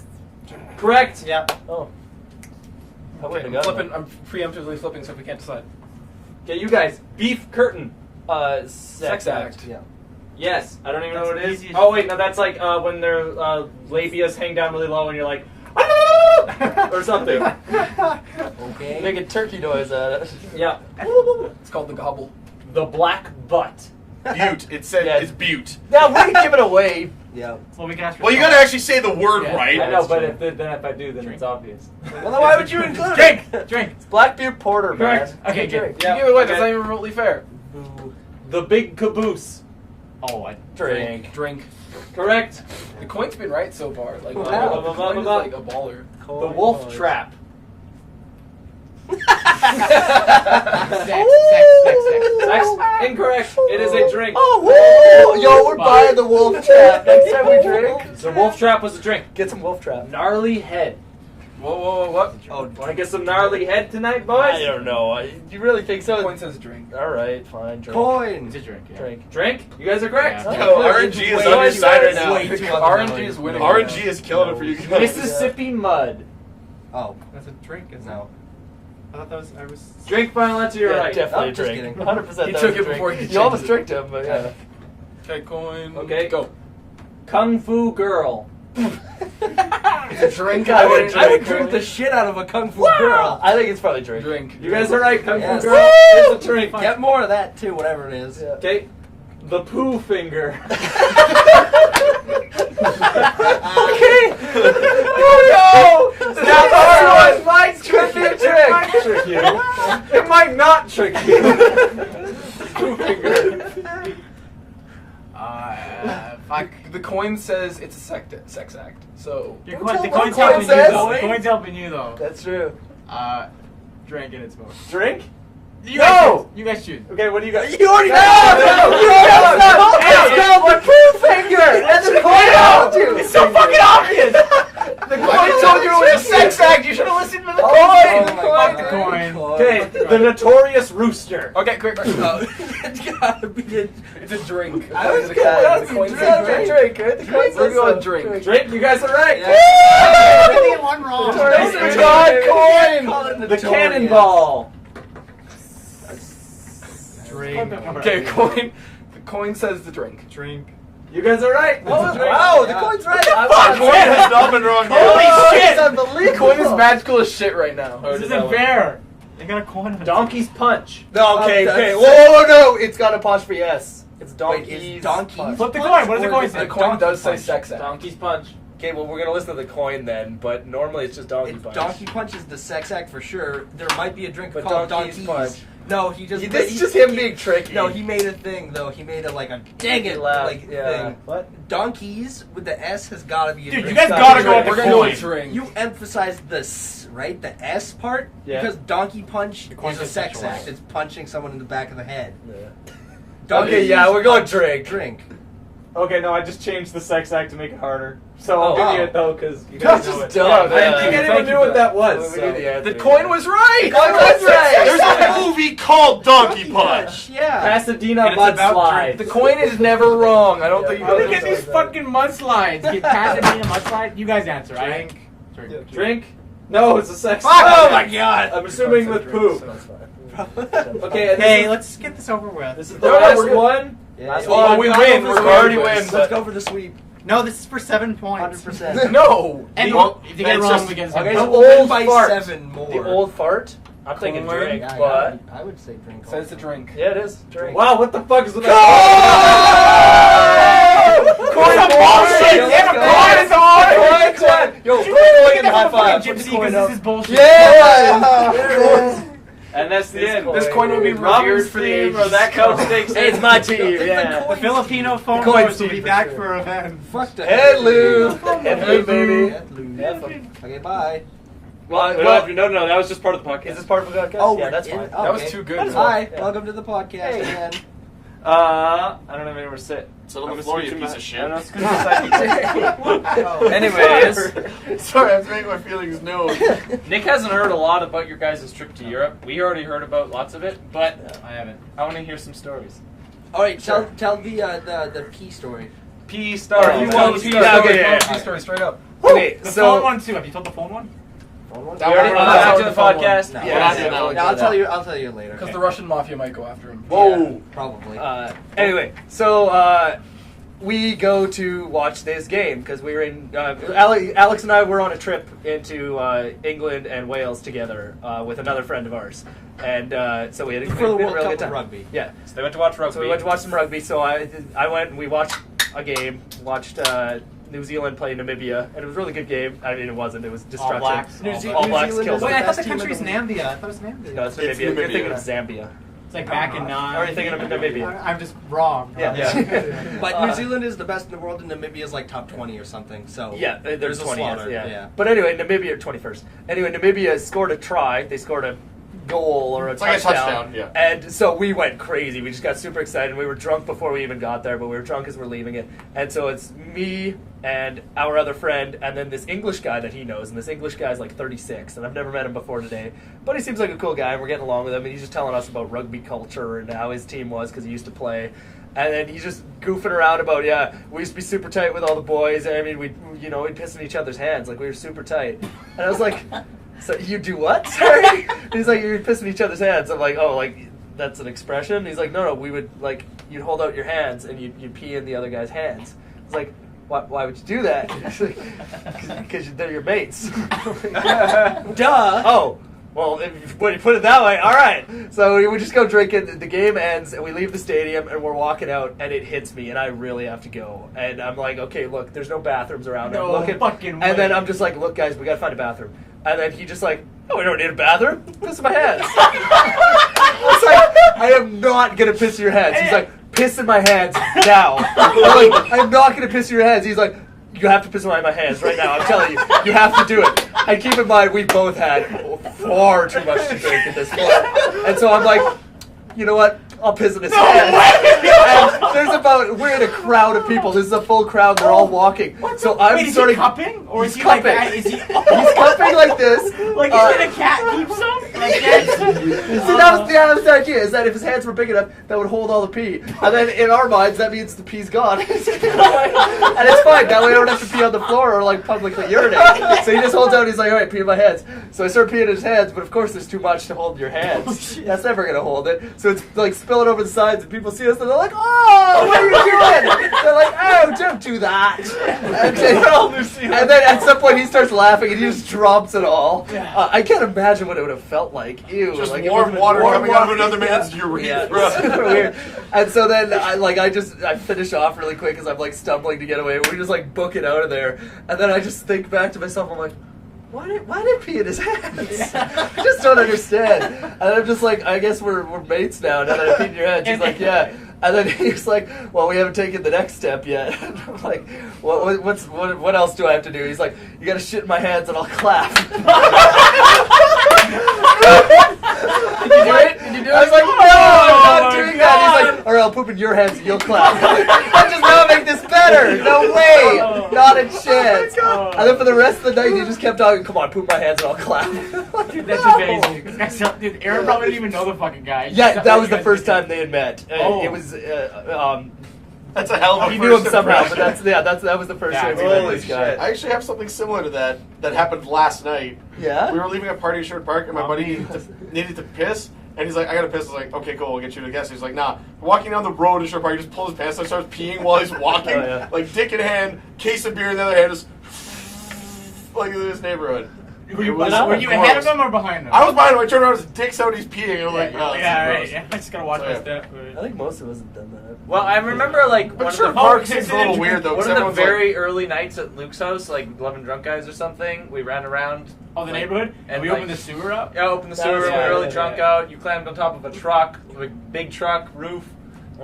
Correct. Yep. Oh. I Okay, wouldn't I'm have flipping. I'm preemptively flipping, so if we can't decide. Okay, you guys. Beef curtain. Sex act. Yeah. Yes. I don't even know That's what it is. easy as- Oh wait, no, that's like when their labias hang down really low and you're like, or something. Okay. Making turkey noise at it. Yeah. It's called the gobble. The black butt. Butte. It said Yeah. it's butte. Now, way to give it away. Yeah. Well, we can ask for Well, you gotta actually say the word Yeah, right. I know, That's but true. then if I do, then it's obvious. Well, then why would you include Drink. it? Drink. It's Black Butte Porter, Correct. man. Okay, good. Drink. Yeah. You give it away. okay. That's not even remotely fair. The big caboose. Oh, I Drink. Drink. Correct. The coin's been right so far. Like, Wow. wow. The coin is like a baller. The wolf trap. Sex. Sex. Incorrect. It is a drink. Oh, yo, we're buying the wolf trap. Next time we drink, So wolf trap was a drink. get some wolf trap. Gnarly head. Whoa, what? Oh, Want to get some gnarly head tonight, boys? I don't know. You really think so? Coin says drink. All right, fine. Drink. Coin. It's a drink. Yeah. Drink. Drink. You guys are correct. Yeah. Yo, RNG is Way on your too- side right now. way too RNG is winning. RNG is killing it for you guys. Mississippi mud. Oh, That's a drink, isn't no. it? I thought that was. I was. Drink final answer. You're Yeah, right. definitely I'm just drink. kidding. 100%. He that took was it a drink. before he You almost changed tricked him, but yeah. Okay, coin. Okay. Go. Kung Fu girl. It's a drink. I would I would drink. drink the shit out of a kung fu girl. I think it's probably drink. Drink. You guys are right. Kung Yes. Fu girl is a drink. Get more of that too, whatever it is. Yeah. Okay. The poo finger. Okay. Oh no! Now the hard one might could be a trick. Trick you. It might not trick you. Poo finger. Fuck. The coin says it's a sex act. So Your Don't coin, tell the what coin's coin helping you says. though. The coin's helping you though. That's true. Drink and it's most. Drink. You guys choose. Okay, what do you got? You already No, It's called the poo finger. That's the coin. It's so fucking obvious. The coin told you it was a sex act. You should have listened to the coin. Fuck the coin. Okay, the notorious rooster. Okay, quick. It's gotta be a. It's a drink. I was The gonna coin drink, says right? The coin We're says going so. drink. Drink, you guys are right. I get one wrong. Notorious God, Call it The notorious. cannonball. Drink. Okay, coin. The coin says the drink. Drink. You guys are right. Oh, It's a drink. wow, the coin's right. The coin has not been wrong yet. Holy shit! It's unbelievable. The coin is magical as shit right now. Oh, This did that isn't one. fair. They got a coin. Donkey's punch. No, okay, that's- okay. Whoa, no, it's got apostrophe S. It's Wait, donkey's. is donkey? Flip the coin. What does the coin say? The coin does say punch. sex act. Donkey's punch. Okay, well, we're gonna listen to the coin then, but normally it's just donkey It's punch. Donkey Punch is the sex act for sure. There might be a drink But called Donkey's Donkey's. Punch. No, he just. This is just him being tricky. No, he made a thing though. He made a like a dang it Loud, like yeah. thing. What? Donkeys with the S has got to be a Dude, drink. you guys Stop. gotta go with We're the gonna go with coin. drink. You emphasize the S, right? The S part Yeah. because Donkey Punch The coin is a says sex sexual. act. It's punching someone in the back of the head. Yeah. Donkey's Okay, yeah, we're going drink. Drink. Okay, no, I just changed the sex act to make it harder. So I'll Oh. give you it though, because you guys That's know just it. dumb. Yeah, I didn't Yeah. think Thank anyone you knew for what that was. Well, we so. need the answer, The coin yeah. was right. Coin was right. There's a movie called Donkey Punch. Yeah. Pasadena And it's about mudslide. The coin is never wrong. I don't think you Look guys at these fucking mudslides. Get Pasadena mudslide. You guys answer. Drink. Drink. Drink? No, it's a sex Oh act. my god. I'm assuming with poop. That's fine. Okay, and Okay, this, let's get this over with. this is the No, no, last we're good. one. Yeah, Oh, we win. We're already win. Let's go for the sweep. No, this is for 7 points. 100%. No. And Well, if you get it it's wrong, just- we get Okay, But so we'll win old by fart. 7 more. The old fart? I'm thinking Coin. drink, Yeah, but... I would say drink. Says a drink. Yeah, it is. Drink. Wow, what the fuck is with Coin Some bullshit! Damn it, Coin! Yo, You coin get and high that from fucking five. Put the Gypsy coin because up. this is bullshit. Yeah! And that's the end. This coin will be Robin's revered for the team ages. or that couch takes It's my team, yeah. The Filipino phone Coin calls will be team for back sure. for revenge. Fuck the Hello! Hello, baby. Hello. Okay, bye. Well, no, that was just part of the podcast. Is this part of the podcast? Oh, yeah, we're that's in- fine. oh, That was okay. too good. Hi, Yeah. welcome to the podcast again. I don't have anywhere to sit. Sit on I'm the gonna floor, scoot you to piece my- of shit. I don't know, scoot to my side. Anyways, Sorry, I was making my feelings known. Nick hasn't heard a lot about your guys' trip to Europe. We already heard about lots of it, but I haven't. I want to hear some stories. All right, tell the P story. P story. Oh, You okay. want P Yeah, story? okay, yeah, P story straight up. Okay, The so... phone one too. Have you told the phone one? We already one- after that the one- podcast. No. Yeah, Yeah, no, Yeah, I'll tell you later. Because the Russian mafia might go after him. Whoa! Yeah, probably. Anyway, so we go to watch this game because we were in. Alex and I were on a trip into England and Wales together with another friend of ours, and so we had For the been a World really Cup good of time. rugby. Yeah, So they went to watch rugby. so we went to watch some rugby. So I went and we watched a game. Watched New Zealand play Namibia, and it was a really good game. I mean, it wasn't. It was destruction. Blacks. New All Ze- Blacks. All Blacks Zealand killed is them. Wait, I thought best the team in country's the- Nambia. I thought it was Nambia. No, it's It's Namibia. You're Namibia. thinking of Zambia. It's like back in 9. Or are you thinking of Namibia? I'm just wrong. Yeah. But New Zealand is the best in the world, and Namibia is like top 20 or something. So Yeah, there's a 20. slaughter. Yeah. But anyway, Namibia 21st. Anyway, Namibia scored a try. They scored a goal or a It's like a touchdown. touchdown, yeah. And so we went crazy. We just got super excited. We were drunk before we even got there, but we were drunk as we're leaving it. And so it's me and our other friend, and then this English guy that he knows. And this English guy's like 36, and I've never met him before today. But he seems like a cool guy, and we're getting along with him. And he's just telling us about rugby culture and how his team was because he used to play. And then he's just goofing around about, yeah, we used to be super tight with all the boys. I mean, we'd piss in each other's hands. Like, we were super tight. And I was like, so you do what? Sorry? And he's like, you're pissing each other's hands. I'm like, oh, like, that's an expression? And he's like, no, we would, like, you'd hold out your hands and you'd pee in the other guy's hands. I was like, why would you do that? Because they're your mates. Duh. Oh. Well, when you put it that way, all right. So we just go drinking. The game ends, and we leave the stadium, and we're walking out, and it hits me, and I really have to go. And I'm like, okay, look, there's no bathrooms around. No I'm looking, fucking way. And then I'm just like, look, guys, we gotta find a bathroom. And then he just like, oh, we don't need a bathroom. Piss in my hands. I was like, I am not gonna piss in your hands. He's like, piss in my hands now. I'm like, I'm not gonna piss in your hands. He's like, You have to piss away my hands right now. I'm telling you, you have to do it. And keep in mind, we both had far too much to drink at this point, and so I'm like, you know what? I'll piss in his hands. And we're in a crowd of people. This is a full crowd. They're all walking. So I'm Wait, is starting. he cupping? Or is he cupping. like that? Is he? He's cupping like this. Like is it a cat keeps him? Like that? See, that was the idea, is that if his hands were big enough, that would hold all the pee. And then in our minds, that means the pee's gone. And it's fine. That way I don't have to pee on the floor or like publicly urinate. So he just holds out, he's like, all right, pee in my hands. So I start peeing in his hands, but of course there's too much to hold in your hands. That's never going to hold it. So it's like spilling over the sides and people see us and they're like, oh, what are you doing? They're like, oh, don't do that. And then at some point he starts laughing and he just drops it all. I can't imagine what it would have felt like. Ew. Just like warm water coming out of another man's urine. Yeah, it's super weird. And so then I finish off really quick because I'm like stumbling to get away. We just like book it out of there. And then I just think back to myself, I'm like, why did pee in his hands? I just don't understand. And I'm just like, I guess we're mates now. Now that I peed in your hands, she's like, yeah. And then he's like, well, we haven't taken the next step yet. And I'm like, what else do I have to do? He's like, you got to shit in my hands and I'll clap. Did you do it? I was like, no, I'm not doing that. He's like, all right, I'll poop in your hands and you'll clap. That does not make this better. No way. Not a chance. And then for the rest of the night, he just kept talking, come on, poop my hands and I'll clap. Dude, that's amazing. Dude, Aaron probably didn't even know the fucking guy. Yeah, that was the first time they had met. It was, That's a hell of a he first knew him somehow, impression. but that was the first time we met this guy. I actually have something similar to that happened last night. Yeah? We were leaving a party at Sherwood Park, and my buddy needed to piss, and he's like, I gotta piss. I was like, okay, cool, we'll get you to the gas station. He's like, nah. We're walking down the road to Sherwood Park, he just pulls his pants and starts peeing while he's walking. Oh, yeah. Like, dick in hand, case of beer in the other hand, just like in this neighborhood. Were you ahead of him or behind him? I was behind him. I turned around, his dick's out, he's peeing. And I'm like, oh, I just gotta watch my step. I think most of us have done that. Well, I remember like one sure of the Park seems a little weird though. one 'cause of the everyone's very early nights at Luke's house, like 11 drunk guys or something. We ran around. Oh, the neighborhood? And we like, opened the sewer up? Yeah, opened the sewer. We were really drunk out. You climbed on top of a truck, like big truck roof.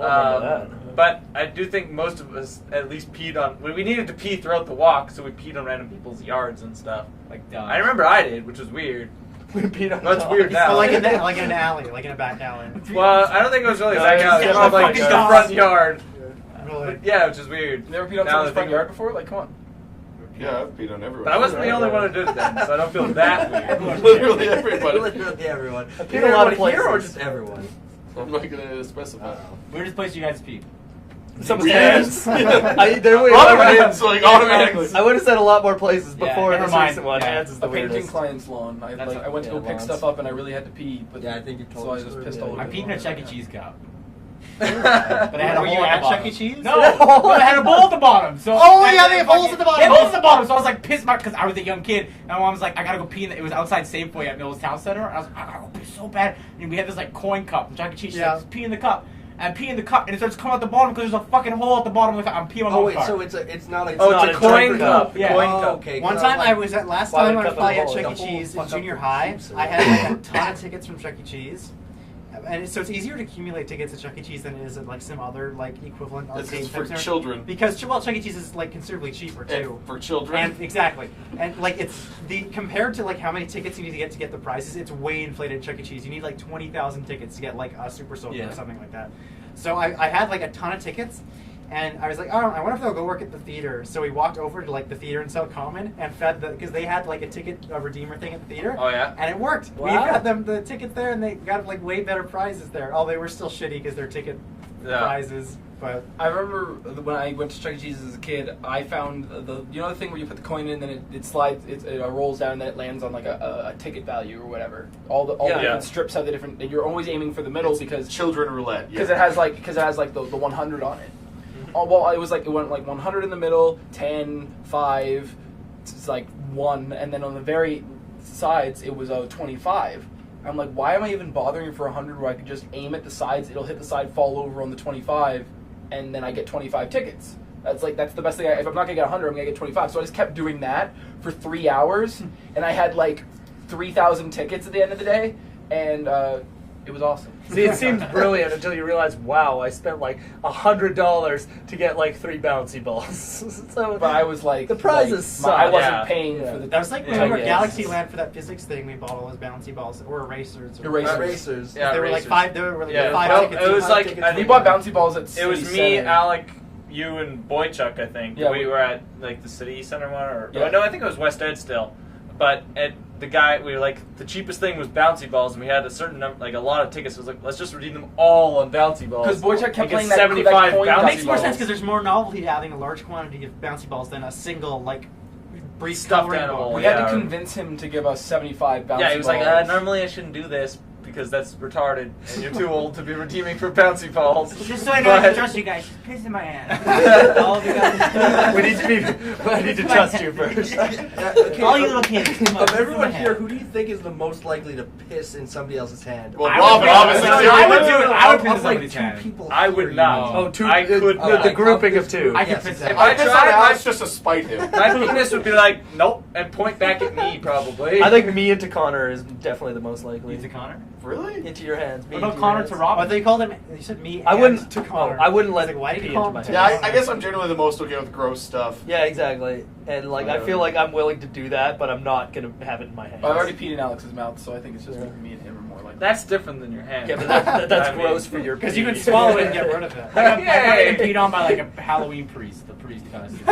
I remember that. But I do think most of us at least peed on. We needed to pee throughout the walk, so we peed on random people's yards and stuff. Like, I remember I did, which was weird. We peed on That's dogs. weird now. So like in an alley, like in a back alley. Well, I don't think it was really No, back it alley. was It was like fucking the dogs. front yard. Really? But yeah, which is weird. You never peed on Now someone's that I front think yard of it. before? Like, come on. Yeah, I've peed on everyone. But I wasn't the only one who did it then, so I don't feel that weird. Literally everybody. Literally everyone. I peed a lot of Here or places. just everyone? I'm not gonna specify. Weirdest place you guys pee? Someone's Yes. hands. Hands, like automatically. I would have said a lot more places Yeah, before never this mind. recent one. Yeah. Hands is the A painting weirdest. client's lawn. I went to go pick lawns. stuff up and I really had to pee, but Yeah, I think you told so I the just story, pissed yeah. all over. I the peed in a floor. Chuck E. Cheese cup. But I had a Were hole you at at the bottom. Chuck E. Cheese? No, but I had a bowl at the bottom. So Oh, yeah, they have holes at the bottom. They have holes at the bottom. So I was like pissed because I was a young kid, and my mom was like, I gotta go pee. It was outside Safeway at Mills Town Center. And I was like, I gotta go pee so bad. And we had this like coin cup from Chuck E. Cheese. She's Yeah. like, just pee in the cup. And I pee in the cup, and it starts coming out the bottom because there's a fucking hole at the bottom of the cup. I'm peeing on Oh my wait, car. so it's not a. Oh, not it's a a coin drink cup. cup. Yeah. Coin Oh, cup. okay. One 'cause time I'm I like- was at last Why time would I was it probably cut at the Chuck hole? E. The whole Cheese in fucking junior hole high. keeps it. I had like a ton of tickets from Chuck E. Cheese. And so it's easier to accumulate tickets at Chuck E. Cheese than it is at like some other like equivalent This arcade is for center. children. Because well, Chuck E. Cheese is like considerably cheaper too. And for children. And exactly, and like it's the compared to like how many tickets you need to get the prices, it's way inflated at Chuck E. Cheese. You need like 20,000 tickets to get like a Super Soaker or something like that. So I had like a ton of tickets, and I was like, oh, I wonder if they'll go work at the theater. So we walked over to like the theater in South Common and fed because they had like a ticket redeemer thing at the theater. Oh, yeah? and it worked. We Wow. got them the tickets there, and they got like way better prizes there. Oh, they were still shitty because their ticket prizes, but. I remember when I went to Chuck E. Cheese as a kid, I found the thing where you put the coin in, then it slides, it rolls down, and then it lands on like a ticket value or whatever. All the different strips have the different. And you're always aiming for the middle because children roulette. it has like the 100 on it. Oh, well, it was like it went like 100 in the middle, 10, 5, it's like 1, and then on the very sides it was 25. I'm like, why am I even bothering for 100 where I could just aim at the sides, it'll hit the side, fall over on the 25, and then I get 25 tickets. That's the best thing. If I'm not gonna get 100, I'm gonna get 25. So I just kept doing that for 3 hours, and I had like 3,000 tickets at the end of the day, and It was awesome. See, it seemed brilliant until you realize, wow, I spent like $100 to get like 3 bouncy balls. So, But I was like, the prizes I suck. wasn't Yeah. paying for the. That was like when Yeah, we were yeah. at Galaxy Land for that physics thing. We bought all those bouncy balls or erasers. Erasers. Racers. Yeah, They were like erasers. five. There were like Yeah. five Well, tickets. it was five like, tickets I We think bought bouncy balls at. It was City me, Center. Alec, you, and Boychuk, I think. Yeah, we we- were at like the city center one, or Yeah. no, I think it was West Ed still. But at the guy, we were like, the cheapest thing was bouncy balls, and we had a certain number, like a lot of tickets. So it was like, let's just redeem them all on bouncy balls. Because Boychuk And kept get playing that 75 coin bouncy It makes more balls. sense because there's more novelty having a large quantity of bouncy balls than a single like brief Stuffed coloring animal. book. We had Yeah. to convince him to give us 75 bouncy Yeah, he was balls. like, normally I shouldn't do this because that's retarded, and you're too old to be redeeming for bouncy balls. Just so I know I But- can trust you guys. Just piss in my hand. All of you guys. We need to be. I need to trust you first. Okay, All you little kids. come on, Of piss in everyone my here, hand. who do you think is the most likely to piss in somebody else's hand? Well, I Robin, would- obviously. I would do it. I would Of, piss like somebody's 2 hand. people. I would here, not. you know. Oh, two. I could the not. grouping of 2. I could Yes, piss. exactly. If I I piss on tried, Alex just to spite him. my penis would be like, nope, and point back at me probably. I think me into Connor is definitely the most likely. You to Connor? Really? Into your hands. Me What about into your Connor hands. to Robin? Oh, they called him. You said me. I and wouldn't. to Connor. I wouldn't let Like, why did pee you call into my him? hand. Yeah, I guess I'm generally the most okay with gross stuff. Yeah, exactly. And like, I feel like I'm willing to do that, but I'm not gonna have it in my hands. I've already peed in Alex's mouth, so I think it's just me and him are more like. That's different than your hand. Yeah, but that's I mean, gross for your. Because you pee. can swallow it and get rid of it. I got peed on by like a Halloween priest. The priest kind of.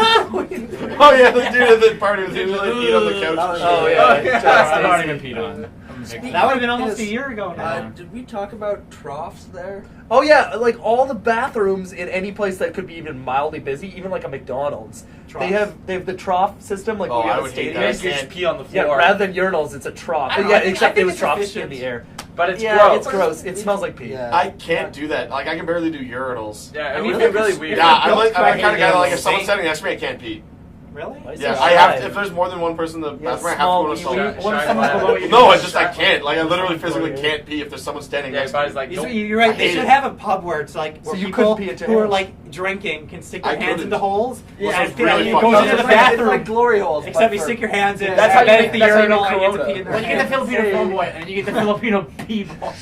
Oh yeah, the dude at the party was usually eat on the couch. and Oh, shit. yeah. I've already been peed on. Speaking That would have of been almost piss, a year ago now. Did we talk about troughs there? Oh yeah, like all the bathrooms in any place that could be even mildly busy, even like a McDonald's, Troughs. they have the trough system, like Oh, when you I have a would hate stadium. that. You just pee on the Yeah, floor. rather than urinals, it's a trough. I don't know, Yeah, I think- except I think it was it's troughs efficient. in the air. but it's Yeah, gross. it's gross. It smells like pee. Yeah. I can't do that. Like I can barely do urinals. Yeah, I it mean, would be if really it's- weird. Yeah, I'm the kind of guy that like if See? someone's standing next to me, I can't pee. Really? Why is Yeah, that I have shy? to, if there's more than one person in the Yeah, bathroom, I have small to go to wee someone. wee. What if Shy someone's lad. below you? No, I can't. Like I literally physically can't pee if there's someone standing Yeah, next to everybody's me. like, So nope. you're right. I They hate should it. have a pub where it's like where So you people couldn't pee at your who are hands? like drinking can stick their I hands couldn't. into holes. Yeah, and it's really it fucked goes up. into the It's like bathroom. glory holes. Except but you for- stick your hands in. That's how and you then make- the that's how you urinal make and you get to Corona. pee in there. Well, you get the Filipino phone boy and you get the Filipino pee boy.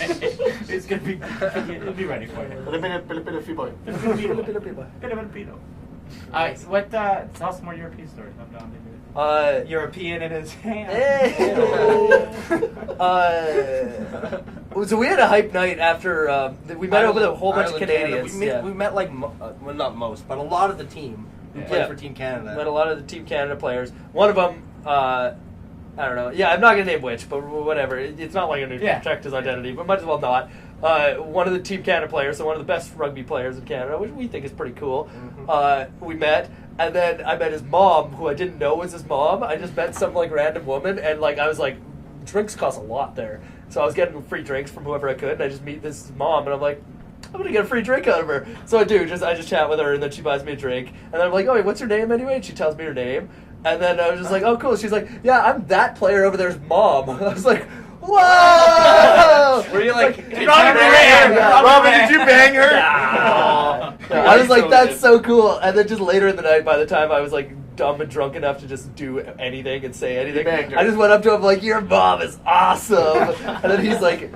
It's gonna be. It'll be ready for you. Filipino boy. Filipino. What? Tell us more European stories. I'm down to European in his hand. So we had a hype night after we met up with a whole bunch of Ireland, Canada. Canadians. We met like well, not most, but a lot of the team who played Yeah. for Team Canada. Met a lot of the Team Canada players. One of them, I don't know. Yeah, I'm not gonna name which, but whatever. It's not like I'm gonna Yeah. protect his identity, but might as well not. One of the Team Canada players, so one of the best rugby players in Canada, which we think is pretty cool. We met, and then I met his mom, who I didn't know was his mom. I just met some like random woman, and like I was like, drinks cost a lot there, so I was getting free drinks from whoever I could, and I just meet this mom, and I'm like, I'm gonna get a free drink out of her. So I do. I just chat with her, and then she buys me a drink, and then I'm like, oh, wait, what's your name anyway? And she tells me her name, and then I was just like, oh, cool. She's like, yeah, I'm that player over there's mom. I was like, whoa! Were you like, Robin Moran! Robin, did you bang her? Yeah, I was like, that's so cool. And then just later in the night, by the time I was like dumb and drunk enough to just do anything and say anything, banged her. I just went up to him like, your mom is awesome. And then he's like,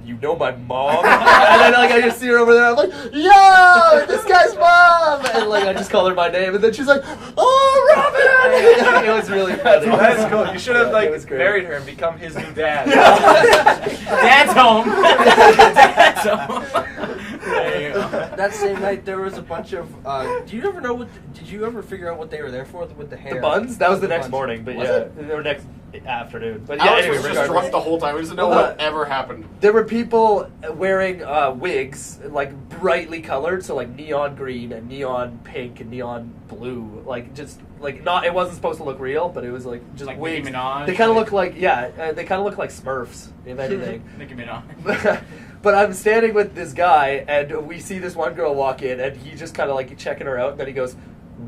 you know my mom? And then like I just see her over there, I'm like, yo, this guy's mom! And like I just call her by name, and then she's like, oh, Robin! It was really funny. That's cool. You should have It was like great. married her and become his new dad. Dad's home. Dad's home. There you go. That same night, there was a bunch of. Do you ever know what? Did you ever figure out what they were there for with the hair? The buns? That was the The next buns. morning, but Was yeah, it? they were next afternoon. But yeah, Alex anyway, was just regardless. drunk the whole time. We doesn't know Well, whatever happened. There were people wearing wigs, like brightly colored, so like neon green and neon pink and neon blue, like just like not. It wasn't supposed to look real, but it was like just Like wigs. Nicki Minaj, They kind of like- look like they kind of look like Smurfs, if anything. Nicki Minaj. But I'm standing with this guy, and we see this one girl walk in, and he just kind of like checking her out, and then he goes,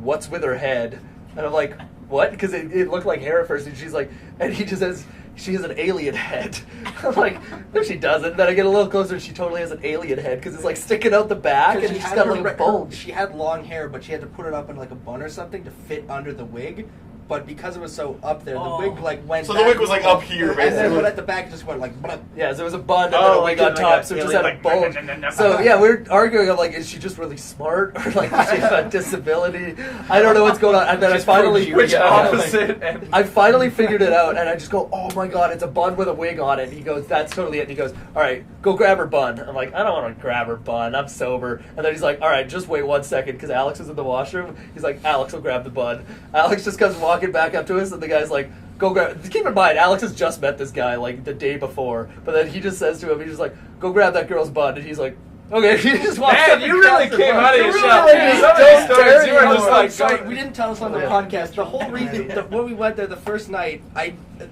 "What's with her head?" And I'm like, "What?" Because it looked like hair at first, and she's like, and he just says, "She has an alien head." I'm like, "No, she doesn't." Then I get a little closer, and she totally has an alien head because it's like sticking out the back, and Because she's got like a bulge. She had long hair, but she had to put it up in like a bun or something to fit under the wig. but because it was so up there, the wig like went. So the wig was like up here, and then basically. but at the back it just went like. Yeah, so it was a bun and then a wig on top, so it just had a bulge. So yeah, we were arguing. I'm like, is she just really smart, or like does she have a disability? I don't know what's going on. And then I finally, which opposite? And I finally figured it out, and I just go, oh my god, it's a bun with a wig on it. And he goes, that's totally it. And he goes, all right, go grab her bun. I'm like, I don't want to grab her bun. I'm sober. And then he's like, all right, just wait 1 second, because Alex is in the washroom. He's like, Alex will grab the bun. Alex just comes walking back up to us, and the guy's like, go grab. Keep in mind, Alex has just met this guy like the day before, but then he just says to him, he's just like, go grab that girl's bun, and he's like, okay. He just walks up Man, and you really grabs her came bun. out of your You shell. really man. just Some of these don't stories, you care were just anymore. like, Sorry, we didn't tell us on the Yeah. podcast. The whole reason when we went there the first night,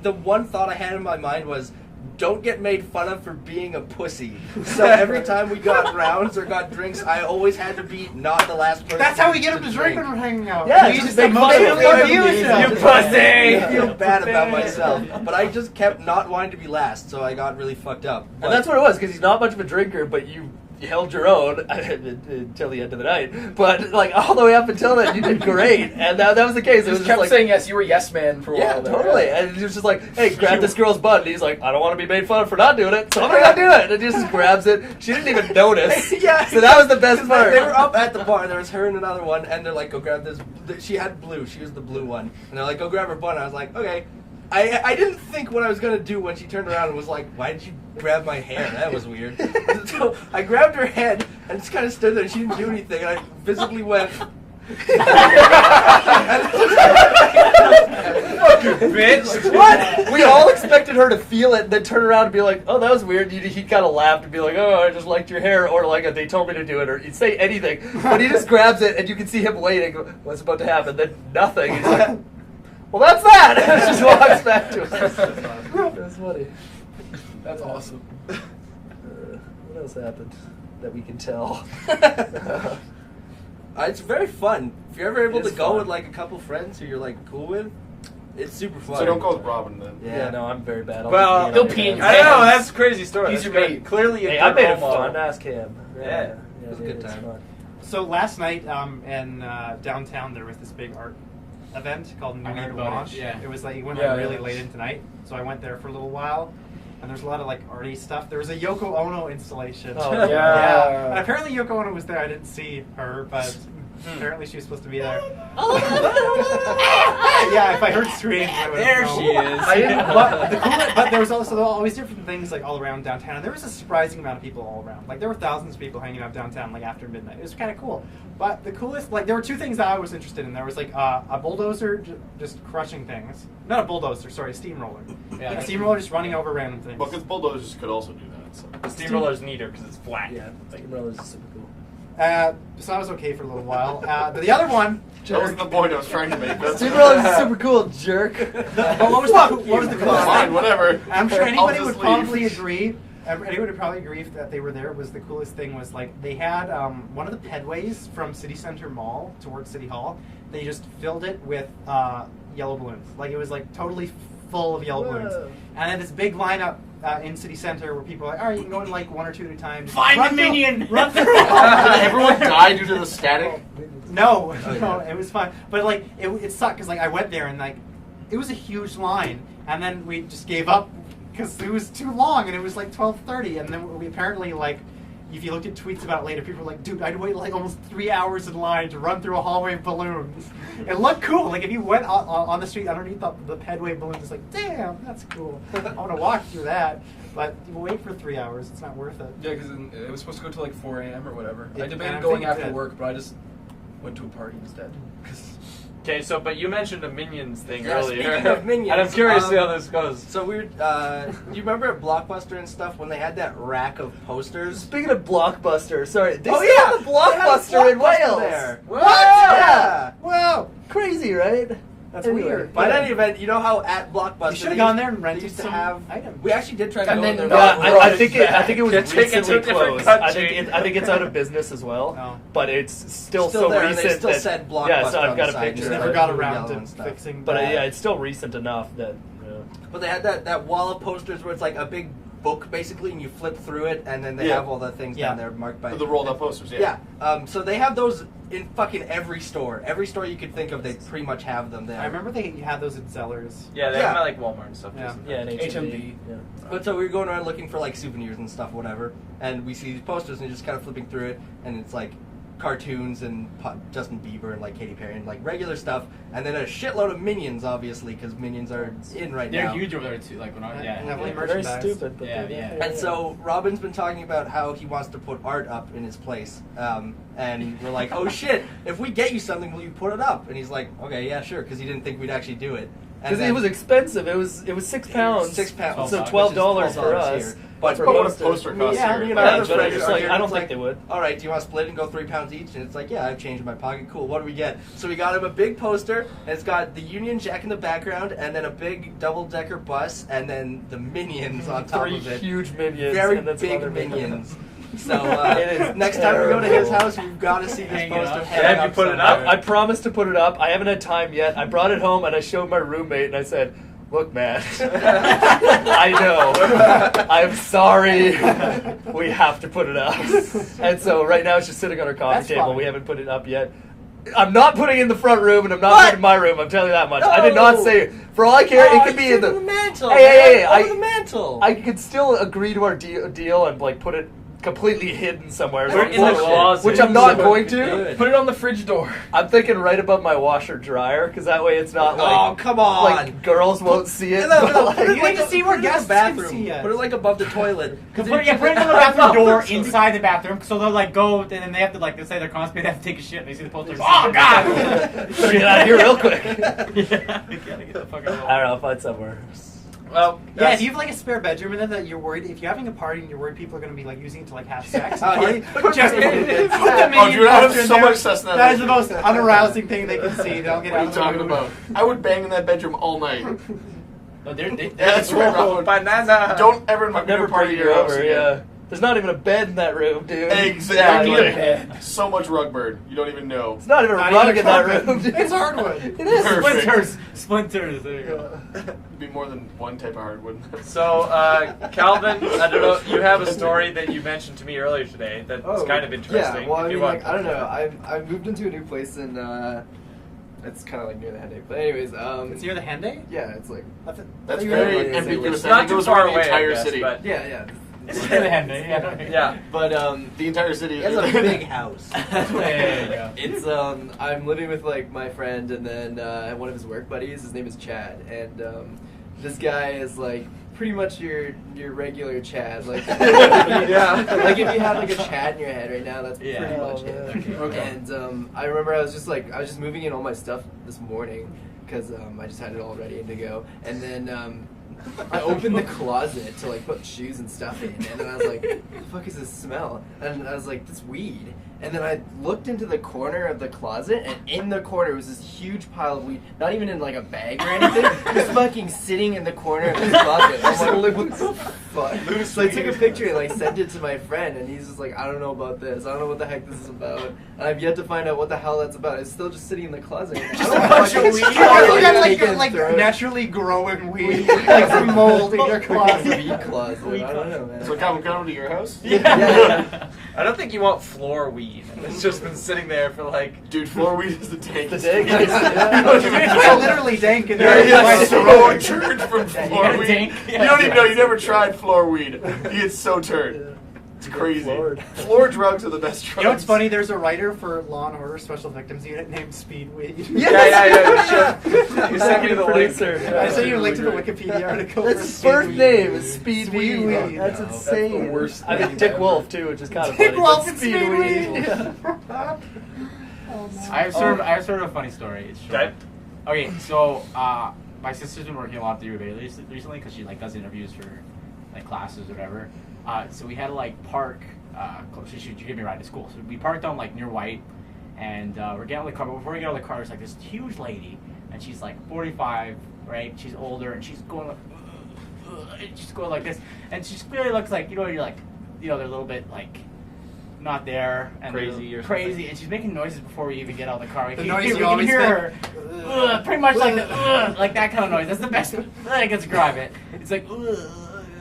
the one thought I had in my mind was, don't get made fun of for being a pussy. So every time we got rounds or got drinks, I always had to be not the last person. That's how we get him to drink when we're hanging out. Yeah, He's just just make fun of emotionally him. abused. You pussy! I feel bad about myself, but I just kept not wanting to be last, so I got really fucked up. And that's what it was, because he's not much of a drinker, but you held your own until the end of the night. But like all the way up until then, you did great, and that was the case. He It was just just kept like, saying yes. You were yes man for a yeah, while. there. totally. And he was just like, hey, grab this girl's butt. And he's like, I don't want to be made fun of for not doing it, so I'm gonna go do it. And he just grabs it. She didn't even notice. Yeah. So that was the best part. They were up at the bar. There was her and another one, and they're like, "Go grab this." She had blue. She was the blue one, and they're like, "Go grab her bun." I was like, "Okay." I didn't think what I was gonna do when she turned around and was like, "Why did you grab my hair?" That was weird. So I grabbed her head and just kind of stood there. And she didn't do anything, and I visibly went. Bitch! What? We all expected her to feel it, and then turn around and be like, "Oh, that was weird." He kind of laughed and be like, "Oh, I just liked your hair," or like, "They told me to do it," or he'd say anything. But he just grabs it, and you can see him waiting. What's about to happen? Then nothing. He's like, "Well, that's that." And just walks back to us. That's funny. That's awesome. What else happened that we can tell? It's very fun. If you're ever able It to is go fun. with like a couple friends who you're like cool with, it's super fun. So don't go with Robin then. Yeah, no, I'm very bad. I'll Well, just he'll pee in your I pants. know, that's a crazy story. He's That's your great. mate. Clearly, Hey, I made it fun. Ask him. Yeah. It was a dude, good it's time. fun. So last night in downtown there was this big art event called New I heard Year about it, Launch. yeah. It was like it went Yeah, like really yeah. late into night, so I went there for a little while. And there's a lot of like arty stuff. There was a Yoko Ono installation. Oh, yeah. And apparently Yoko Ono was there. I didn't see her, but apparently she was supposed to be there. Yeah, if I heard screams, I would There know. she is. I didn't. But there was also always different things like all around downtown. And there was a surprising amount of people all around. Like there were thousands of people hanging out downtown like after midnight. It was kind of cool. But the coolest, like there were two things that I was interested in. There was like a bulldozer just crushing things. Not a bulldozer, sorry, a steamroller. Yeah. Like a steamroller just running over random things. Because bulldozers could also do that. So. The steamroller's neater because it's flat. Yeah, Steamrollers is super cool. So I was okay for a little while. But the other one, That was the point I was trying to make. That's Steamrollers is super cool, jerk. what was the coolest Fine, thing? whatever. I'm sure I'll anybody just would probably leave. agree. Anyone would probably agree that they were there. Was the coolest thing was like they had one of the pedways from City Center Mall towards City Hall. They just filled it with yellow balloons. Like it was like totally full of yellow balloons. And then this big lineup in City Center where people are like, all right, you can go in like one or two at a time. Just Find run the through- minion! Run through. Did everyone die due to the static? No, yeah. no, it was fun. But like, it sucked because like I went there and like, it was a huge line, and then we just gave up because it was too long, and it was like 12:30, and then we apparently like, if you looked at tweets about it later, people were like, dude, I'd wait like almost 3 hours in line to run through a hallway of balloons. It looked cool. Like if you went on the street underneath the pedway balloons, it's like, damn, that's cool. I want to walk through that. But you wait for 3 hours, it's not worth it. Yeah, because it was supposed to go to like 4 a.m. or whatever. I And debated I going think it after did. work, but I just went to a party instead. 'Cause Okay, so but you mentioned a Minions thing Yeah, earlier. speaking of Minions, and I'm curious to see how this goes. So we were, do you remember at Blockbuster and stuff when they had that rack of posters? Speaking of Blockbuster, sorry, they Oh, still yeah, have a they had a Blockbuster in Blockbuster Wales. there. What? Yeah. Wow, Crazy, right? that's Anyway. weird. But in any event, you know how at Blockbuster You should have they gone used- there and they rented used to some have items. We actually did try to And go in then there. Yeah, Right I think it was Get taken to recently a different closed. country. I think it's out of business as well. Oh. But it's still Still so there, and recent. they still that, said Blockbuster Yeah, so on I've got the a side. picture. Just Yeah. never of got it. around Yellow to and stuff. fixing But that. yeah, it's still recent enough that. But they had that wall of posters where it's like a big book basically, and you flip through it, and then they Yeah. have all the things down there marked by The rolled up posters, yeah. Yeah. So they have those in fucking every store. Every store you could think of, they pretty much have them there. I remember they had those in Zellers. Yeah, they Yeah. have them at like Walmart and stuff. Yeah. too. Yeah, and HMV. Yeah. But so we were going around looking for like souvenirs and stuff, whatever, and we see these posters, and you're just kind of flipping through it, and it's like cartoons and Justin Bieber and like Katy Perry and like regular stuff, and then a shitload of Minions, obviously, because Minions are in right They're now. huge over there too. Like when I Heavily Very merchandised. stupid. But Yeah, they're yeah. there. And so Robin's been talking about how he wants to put art up in his place, and we're like, oh shit, if we get you something, will you put it up? And he's like, okay, yeah, sure, because he didn't think we'd actually do it. And Because it was expensive. It was £6. £6, So which is $12 for $12 us. here. That's But about what a poster costs yeah, here. me and our Yeah, other but friends it's are like, here, I don't it's think like, they would. all right, do you want to split it and go £3 each? And it's like, yeah, I have change in my pocket. Cool. What do we get? So we got him a big poster, and it's got the Union Jack in the background, and then a big double-decker bus, and then the Minions on top 3 of it. huge minions. Very and then some big other Minions. So It is next time we go to his terrible. house, we've got to see this Hang it poster. up. hang Have you up put it somewhere. up? I promised to put it up. I haven't had time yet. I brought it home and I showed my roommate and I said, "Look, man, I know. I'm sorry. We have to put it up." And so right now it's just sitting on our coffee That's table. fine. We haven't put it up yet. I'm not putting it in the front room, and I'm not What? putting it in my room. I'm telling you that much. I did not No. say. For all I care, Oh, it could be in it's the. mantle. Hey, man. Over I- the mantle. I could still agree to our deal and like put it completely hidden somewhere. Put it in the closet. Which I'm not going to. Good. Put it on the fridge door. I'm thinking right above my washer dryer, because that way it's not like. Oh, come on. Like girls won't see it. No, but, no, like- put it You like need to see where put it in the guests can bathroom. see it. Put it like above the toilet. Put it in the bathroom door inside the bathroom, so they'll like go and then they have to like let's say they're constipated, they have to take a shit and they see the poster. Oh god! Better get out of here real quick. Yeah, you gotta get the fuck out. I don't know, I'll find somewhere. Well, Yeah, if you have like a spare bedroom and then that you're worried, if you're having a party and you're worried people are going to be like using it to like have sex, Oh, party, yeah. just put the Oh, minion dude, I have poster in so there. much Cessna. That is the most unarousing thing they can see. They'll get What are out you of the talking mood. about? I would bang in that bedroom all night. No, they're That's right, Robin. banana. Don't ever invite me to Never a party party at your house over, again. yeah. There's not even a bed in that room, dude. Exactly. Not even a bed. So much rug bird. You don't even know. It's not even a Not rug even in that carpet. room, dude. It's hardwood. It is. Perfect. Splinters. There you go. It'd be more than one type of hardwood. So, Calvin, I don't know. You have a story that you mentioned to me earlier today that's kind of interesting. Yeah, well, I if you mean, want like, to I don't know. talk about I moved into a new place and it's kind of like near the Henday. But anyways, It's near the Henday? yeah, it's like That's you very really ambiguous. It's not It too goes far around away, the entire I guess, city. but yeah. It's near the Henday. Yeah. it. Yeah. But The entire city. He has a big house. There you go. it's I'm living with like my friend and then one of his work buddies. His name is Chad, and this guy is like pretty much your regular Chad. Like Yeah. like if you had like a Chad in your head right now, that's Yeah. pretty much Oh, it. man. Okay. And I remember I was just moving in all my stuff this morning because I just had it all ready to go, and then I opened the closet to like put shoes and stuff in, and then I was like, "What the fuck is this smell?" And I was like, "This weed." And then I looked into the corner of the closet, and in the corner was this huge pile of weed. Not even in like a bag or anything, just fucking sitting in the corner of this closet. I'm like, "What the fuck?" So I took a picture and like sent it to my friend, and he's just like, "I don't know about this. I don't know what the heck this is about." And I've yet to find out what the hell that's about. It's still just sitting in the closet. I don't a bunch of fucking- weed. I You got take it and like throw it. naturally growing weed, like from mold in your closet. Weed closet. I don't know, man. So come to your house? Yeah. I don't think you want floor weed. It's just been sitting there for like. Dude, floor weed is the tank. The dank. It's literally dank in there. Yeah, he's so turned from Yeah, you floor gotta weed. tank. You don't even know. You never tried floor weed. He gets so turned. It's crazy. Floored. Floor drugs are the best drugs. You know what's funny? There's a writer for Law and Order Special Victims Unit named Speedweed. Yeah. You should. You sent me the link. producer. I sent you a link to the Wikipedia article. That's for his first Speedweed. name is Speed Speed Weed. Weed. That's No, insane. that's the worst I mean, name Dick ever. Wolf too, which is kind of Dick funny. Wolf but and Speed Speed Weed. Weed. Yeah. I have sort of a funny story. It's short. Okay. Okay, so my sister's been working a lot through Bailey recently because she like does interviews for like classes or whatever. So we had to like park. She gave me a ride to school. So we parked on like near White, and we're getting out of the car. But before we get out of the car, there's like this huge lady, and she's like 45, right? She's older, and she's going like, and she's going like this, and she really looks like you're like, they're a little bit like. Not there and Crazy or crazy, something. and she's making noises before we even get out of the car. The We noise can you always hear make? her, pretty much like like that kind of noise. That's the best I can describe it. It's like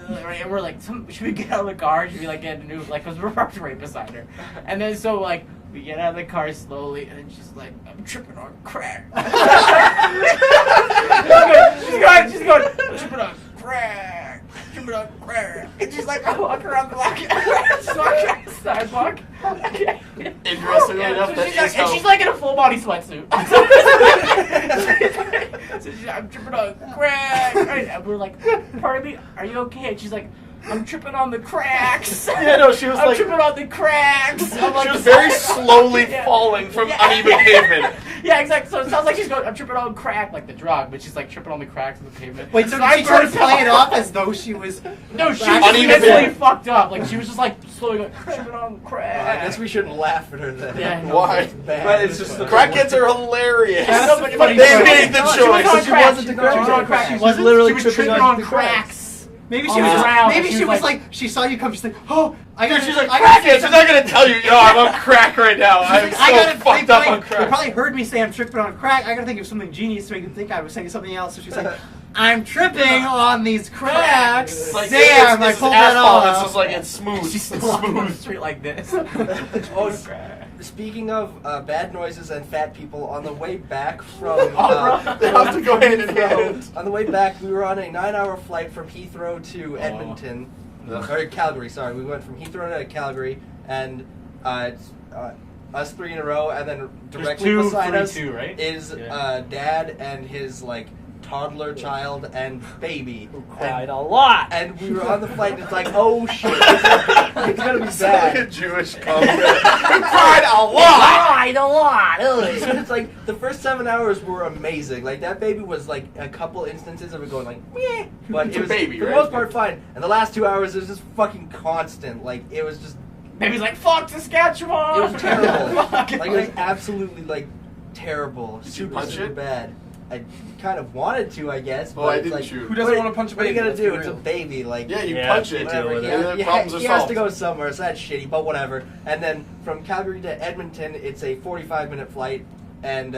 right? And we're like, should we get out of the car? Should we like get a new, like, because we're parked right beside her. And then so like we get out of the car slowly, and then she's like, I'm tripping on crack. she's going, I'm tripping on crack. Tripping on crack. And she's like, I walk around the block. She's walking on the sidewalk. Interestingly enough, And she's like in a full body sweatsuit. So she's like, I'm tripping on crack. And we're like, pardon me, are you okay? And she's like, I'm tripping on the cracks. Yeah, no, she was I'm like, tripping on the cracks. I'm like, she was very slowly falling from uneven pavement. Yeah, exactly. So it sounds like she's going, I'm tripping on crack, like the drug, but she's like tripping on the cracks of the pavement. Wait, so I'm did she try to going play it off as though she was... No, she was Uneven mentally pavement. fucked up. Like she was just like slowly going, tripping on crack. I guess we shouldn't laugh at her then. Yeah, no, Why? It's bad. But it's just the Crackheads are hilarious. Yeah, no, but They made the She was on choice. crack. wasn't She the was on crack. crack. She She was was literally she was tripping tripping on on the cracks. Maybe On she the was. ground. Maybe She she was was like, she saw you come. She's like, oh, I got. She's like, crackheads. She's not gonna tell you, I'm on crack right now. I'm so fucked up on They crack. probably heard me say I'm tripping on crack. I gotta think of something genius to make them think I was saying something else. So she's like, I'm tripping on these cracks. It's like, Damn, I it's pulled that asphalt. It's off. just like it's smooth. She's It's still on the smooth. street like this. Oh, speaking of bad noises and fat people, on the way back from They have to go hand in hand. on the way back, we were on a 9-hour flight from Heathrow to Edmonton, or Calgary. Sorry, we went from Heathrow to Calgary, and it's us three in a row, and then directly two, beside three, us two, right? is Yeah. Dad and his like toddler child and baby. Cried a lot. And we were on the flight, and it's like, oh shit, it's gonna be It's like a bad. Jewish comedy. Cried a lot. Cried a lot. It's like the first 7 hours were amazing. Like that baby was like a couple instances of it going like, meh, but It's it a was baby, for the right? most part fine. And the last 2 hours it was just fucking constant. Like it was just, Baby's like, fuck Saskatchewan. it was terrible. Fuck. Like it was absolutely like terrible, Did you super punch super it? bad. I kind of wanted to, I guess. But Oh, I it's didn't like, shoot. Who doesn't what- want to punch a What are you baby? gonna Let's do? be It's a real. baby. Like Yeah, you Yeah, punch it. whatever. And He, then he, problems are he has solved. to go somewhere, so that's shitty, but whatever. And then from Calgary to Edmonton, it's a 45-minute flight, and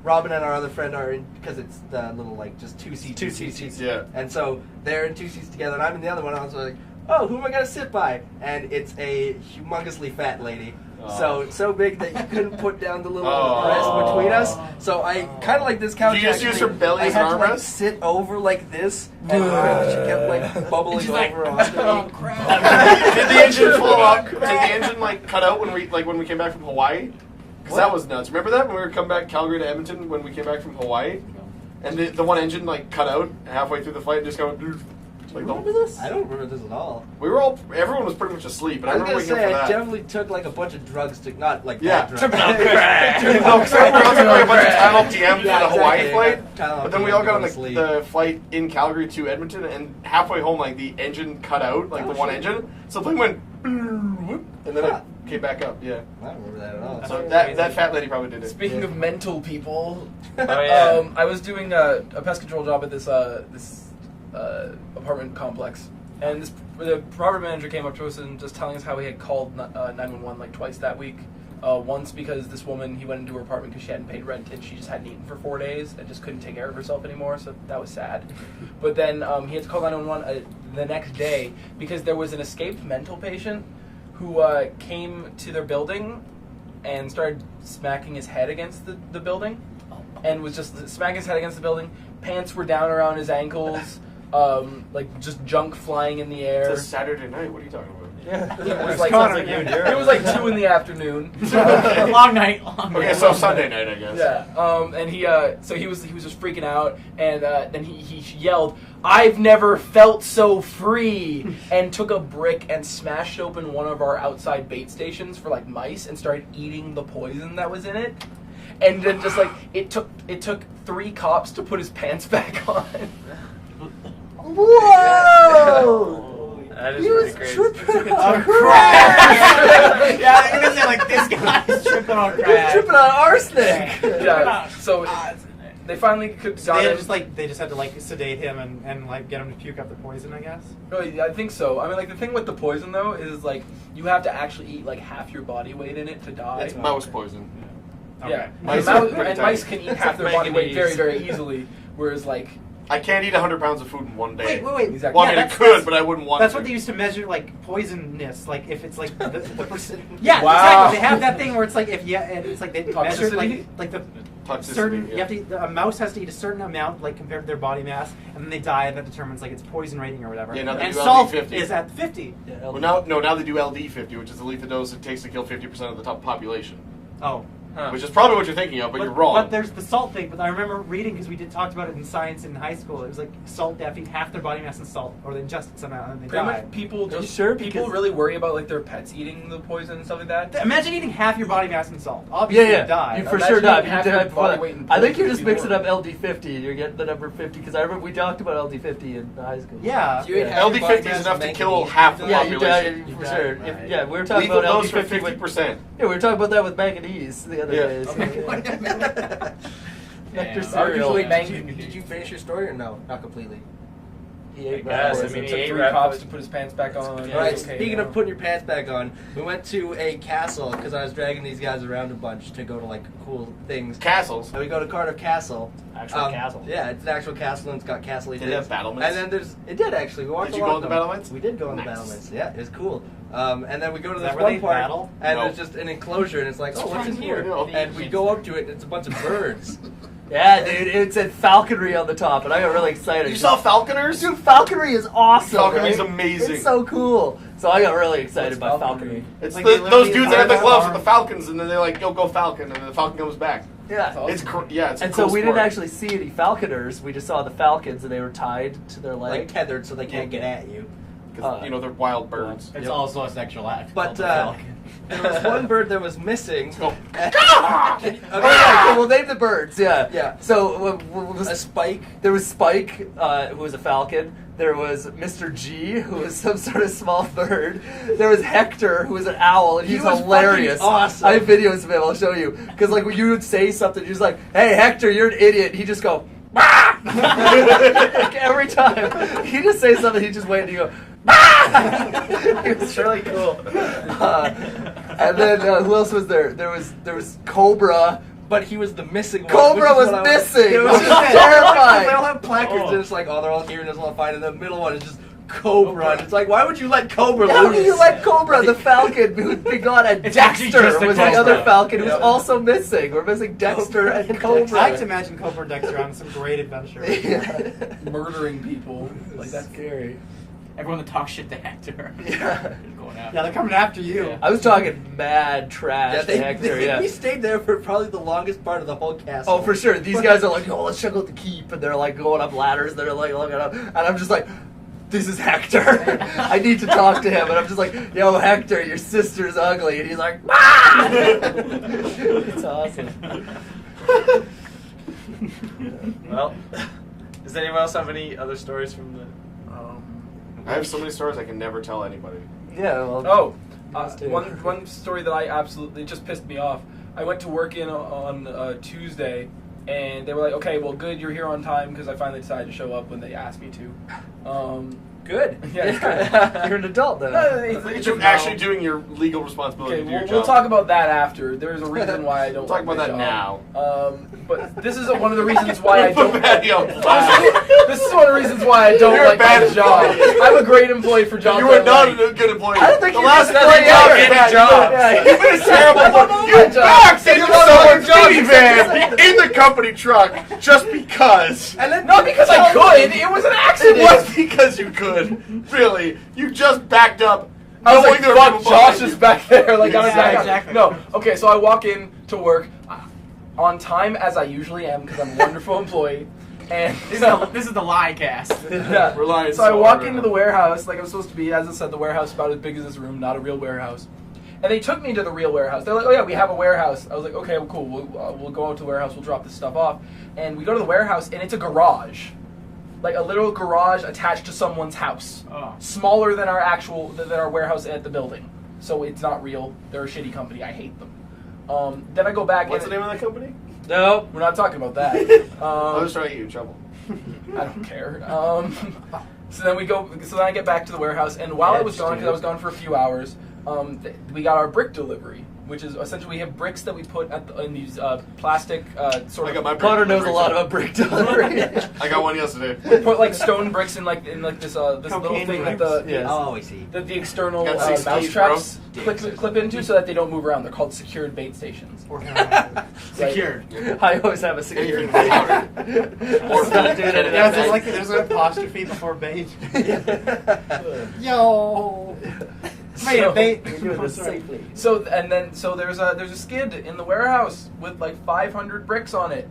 Robin and our other friend are in, because it's the little, like, just two seats. Yeah. And so they're in 2 seats together, and I'm in the other one, and I was like, oh, who am I going to sit by? And it's a humongously fat lady. So big that you couldn't put down the little rest between us. So I kind of like this couch. Did you just use her belly I as had an to like armrest? sit over like this, and she kept like bubbling She's like, over onto oh, me. crap. Did the engine fall up? Did the engine like cut out when we came back from Hawaii? Because that was nuts. Remember that when we were coming back Calgary to Edmonton when we came back from Hawaii, and the one engine like cut out halfway through the flight and just going. Like Remember this? I don't remember this at all. Everyone was pretty much asleep, but I I was remember gonna waking say up I for that. definitely took like a bunch of drugs to not like Yeah. bad drugs. Tripping on crack. No, because I remember I took like a bunch of Tylenol TM for Yeah, the Hawaii exactly. flight. Tylenol But then we TM all got on to sleep. the flight in Calgary to Edmonton, and halfway home, like the engine cut out, like Oh, the one shit. engine. So the plane went, whoop, and then Huh. it came back up. Yeah. I don't remember that at all. So that fat lady probably did it. Speaking of mental people, Oh, yeah. I was doing a pest control job at this apartment complex, and the property manager came up to us and just telling us how he had called 911 like twice that week. Once because this woman, he went into her apartment because she hadn't paid rent and she just hadn't eaten for 4 days and just couldn't take care of herself anymore, so that was sad. But then he had to call 911 the next day because there was an escaped mental patient who came to their building and started smacking his head against the building, and was just smacking his head against the building. Pants were down around his ankles, like just junk flying in the air. It's a Saturday night. What are you talking about? It was like Connor, it was like 2 in the afternoon. Long night. Okay, so Sunday night, I guess. Yeah. And he was just freaking out, and then he yelled, "I've never felt so free!" and took a brick and smashed open one of our outside bait stations for like mice and started eating the poison that was in it. And then just like it took 3 cops to put his pants back on. Whoa! That is pretty crazy. On crack. Yeah, I was gonna say like this guy's tripping on You're crack. tripping on arsenic. Yeah. So they finally could So got they him. just had to like sedate him and like get him to puke up the poison, I guess. Oh, yeah, I think so. I mean, like the thing with the poison though is like you have to actually eat like half your body weight in it to die. It's mouse poison. Yeah, Mice and, are pretty mice tiny. can eat half their body weight very, very easily. Whereas like I can't eat 100 pounds of food in one day. Wait. Exactly. Well, I mean, I that's- could, but I wouldn't want That's to. what they used to measure, like, poisonness. Like, if it's like the percent. Wow. Yeah, exactly. They have that thing where it's like if and it's like they measure Toxicity? like the Toxicity, certain. yeah. You have to eat, a mouse has to eat a certain amount, like compared to their body mass, and then they die. That determines like its poison rating or whatever. Yeah, now they and do salt LD50. is at 50. Well, now they do LD50, which is the lethal dose it takes to kill 50% of the top population. Oh. Which is probably what you're thinking of, but you're wrong. But there's the salt thing. But I remember reading because we talked about it in science in high school. It was like salt. They have to eat half their body mass in salt, or they ingest it somehow and they Pretty die. much people Are you just sure? people Because- really worry about like their pets eating the poison and stuff like that. Imagine eating half your body mass in salt. Obviously, Yeah, you die. you for Imagine sure die. eating half You your die body weight in I think poison you're just would be mixing up horrible. LD50 and you're getting the number 50 because I remember we talked about LD50 in high school. Yeah. You ate half your body LD50 is mass enough to and kill manganese. half the Yeah, you population. died for You sure. died, right. Yeah, we were talking Lethal about dose for LD50 with 50%. Yeah, we were talking about that with manganese the other Yeah. day. So, Nectar Yeah. cereal. Did you finish your story or no? Not completely. He ate guess, rat I mean, It he took ate 3 rat cops food. to put his pants back on. Yeah. All right, Okay, speaking now. of putting your pants back on, we went to a castle because I was dragging these guys around a bunch to go to like cool things. Castles. And we go to Cardiff Castle. Actual castle. Yeah, it's an actual castle and it's got castle-y Did it things. have battlements? And then it did actually. We walked Did you along go on the them. battlements? We did go on the Nice. battlements. Yeah, it's cool. And then we go to Is this that where one they part, battle? and No. there's just an enclosure, and it's like, oh, what's in here? No. And we go up to it, and it's a bunch of birds. Yeah, dude, it said falconry on the top, and I got really excited. You saw falconers? Dude, falconry is awesome. Falconry's right? amazing. It's so cool. So I got really excited What's by falconry? falconry. It's Like, they those literally dudes that have the wear gloves that with the falcons, and then they're like, "Yo, go falcon," and then the falcon comes back. Yeah. awesome. It's it's a And cool so we sport. didn't actually see any falconers. We just saw the falcons, and they were tied to their Like leg. tethered so they can't get at you. 'Cause, you know, they're wild birds. It's Yep. also a sexual act. But called the falcon. there was one bird that was missing. Go. Okay. Oh yeah, cool. We'll name the birds. Yeah. Yeah. So A spike. there was Spike, who was a falcon. There was Mr. G, who was some sort of small bird. There was Hector, who was an owl, and He he's was hilarious. fucking awesome. I have videos of him. I'll show you. Because like when you would say something, you're just like, "Hey, Hector, you're an idiot." He'd just go, "Ah!" Like, every time he just say something, he just wait and he go, "Ah!" It was really cool. And then who else was there? There was Cobra. But he was the missing one. Cobra which is was what I missing. It It was was just terrifying. They all have placards Oh. and it's like, oh, they're all here and it's all fine. And the middle one is just Cobra. And it's like, why would you let Cobra How loose? do you let Cobra, the Falcon, who'd been gone, and It's actually Dexter just a was the Cobra. other Falcon who's Yeah. also missing. We're missing Dexter and I Cobra. like to imagine Cobra and Dexter on some great adventure. Yeah. Murdering people. Like that's scary. Everyone that talks shit to Hector. Yeah. is going after. Yeah, they're coming after you. Yeah. I was talking mad trash Yeah, to Hector, yeah. we stayed there for probably the longest part of the whole castle. Oh, for sure. These guys are like, oh, let's check out the keep. And they're like going up ladders. They're like looking up. And I'm just like, this is Hector. I need to talk to him. And I'm just like, yo, Hector, your sister's ugly. And he's like, ah! It's awesome. Well, does anyone else have any other stories from the? I have so many stories I can never tell anybody. Yeah, well. Oh, Us too. one story that I absolutely just pissed me off. I went to work on Tuesday, and they were like, "Okay, well, good, you're here on time," because I finally decided to show up when they asked me to. Good. Yeah, it's good. You're an adult then. No, it's You're actually doing your legal responsibility Okay, to do your we'll job. talk about that after. There's a reason why I don't Talk like about my that job. now. But this is one of the reasons why I Put don't. Maddie on This is one of the reasons why I don't You're a like bad my job. employee. I'm a great employee for jobs. You are I not like. a good employee. I don't think the you're last just three employee jobs ever. you've had, Yeah. you've been a terrible I one. love You my job. backed You into love someone's my job. minivan in the company truck just because. And then Not because I could. It was an It accident. was because you could. Really. You just backed up. I was knowing like, there were fuck, people Josh behind is you. back there. Like, I'm Yeah, back up. exactly. No. Okay, so I walk in to work on time as I usually am because I'm a wonderful employee. And This is the lie cast. yeah. We're lying So I so walk hard into right the now. warehouse like I'm supposed to be. As I said, the warehouse is about as big as this room, not a real warehouse. And they took me to the real warehouse. They're like, "Oh yeah, we have a warehouse." I was like, "Okay, well, cool. We'll go out to the warehouse. We'll drop this stuff off." And we go to the warehouse, and it's a garage, like a literal garage attached to someone's house, Oh. smaller than our warehouse at the building. So it's not real. They're a shitty company. I hate them. Then I go back. What's the and name of that company? No. We're not talking about that. I was trying to get you in trouble. I don't care. So then we go. So then I get back to the warehouse, and while I was gone, because I was gone for a few hours, we got our brick delivery, which is essentially we have bricks that we put in these plastic sort I got of. my brick Connor knows a delivery lot set. about brick delivery. I got one yesterday. We put like stone bricks in like this little Cocaine thing that bricks. the Yes. Oh, I see. the external Got 6 mouse keys, traps bro. clip into so that they don't move around. They're called secured bait stations. Or heroin. Secured. I always have a security. Or Not doing it. Yeah, there's an apostrophe before bait. Yo. Wait, So- a bait. You're doing this safely. So there's a skid in the warehouse with like 500 bricks on it,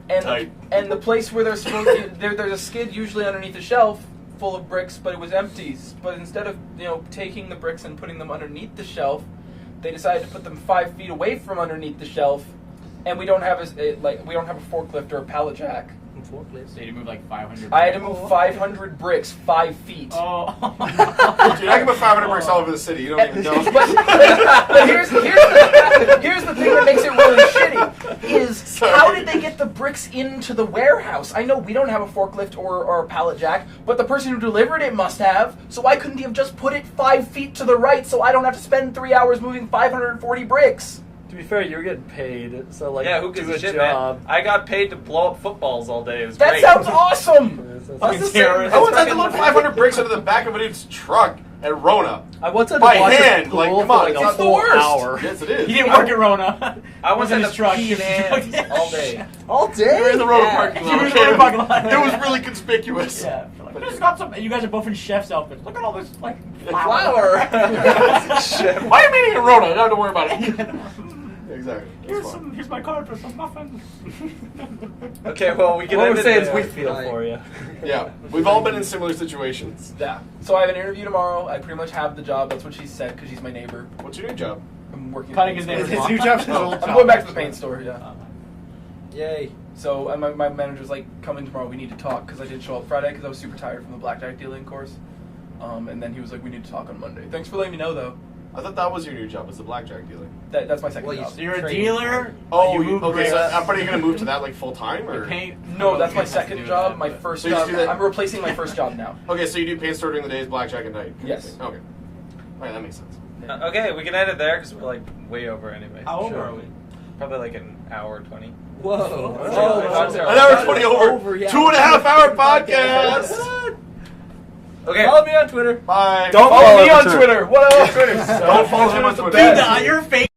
Tight. and the place where they're supposed to, there's a skid usually underneath a shelf full of bricks, but it was empty. But instead of taking the bricks and putting them underneath the shelf, they decided to put them 5 feet away from underneath the shelf, and we don't have a forklift or a pallet jack. So you move like 500. I had to move 500 bricks 5 feet. Oh. Dude, I can put 500 bricks all over the city. You don't even know. But here's the thing that makes it really shitty is Sorry. how did they get the bricks into the warehouse? I know we don't have a forklift or a pallet jack, but the person who delivered it must have. So why couldn't he have just put it 5 feet to the right so I don't have to spend 3 hours moving 540 bricks? To be fair, you're getting paid, so like, Yeah, who gives do a a shit, job. man? I got paid to blow up footballs all day. It was That great. sounds awesome. That's the same. I once had to load 500 bricks into the back of a dude's truck at Rona. I once had to By watch hand, a pool like, come for on, like it's a not the whole worst. hour. Yes, it is. He didn't work at Rona. I was in his the truck. peeing hands all day. All We were day? in the Rona Yeah. parking You lot. were in the Rona parking lot. It was really conspicuous. Yeah. Like, just got some. You guys are both in chef's outfits. Look at all this like Flour. Shit. Why are you meeting at Rona? Don't have to worry about it. Exactly. That's fine. Here's my card for some muffins. Okay, well, we can What end we're it saying is there. we feel for you. Yeah, we've all been in similar situations. Yeah. So I have an interview tomorrow. I pretty much have the job. That's what she said because she's my neighbor. What's your new job? I'm working. Cutting at the his paint neighbor's store. lawn. His new job's his old I'm job. going back to the paint store. Yeah. Yay. So my manager's like, come in tomorrow. We need to talk because I didn't show up Friday because I was super tired from the blackjack dealing course. And then he was like, we need to talk on Monday. Thanks for letting me know though. I thought that was your new job, was the blackjack dealer. That's my second Well, job. So you're a Training. dealer. Oh, you move okay. So bricks. are you going to move to that like full time or? Paint. No, that's my Has to do second with job. that, My but- first So you just job. do that- I'm replacing my first job now. Okay, so you do paint store during the days, blackjack at night. kind of Yes. thing. Okay. Alright, that makes sense. Okay, we can end it there because we're like way over anyway. How old Sure. are we? Probably like an hour 20. Whoa. Oh, An hour 20 over. yeah. 2.5 hour podcast. Okay. Follow me on Twitter. Bye. Don't follow me on Twitter. What up? Don't follow him on Twitter. Dude, you're fake.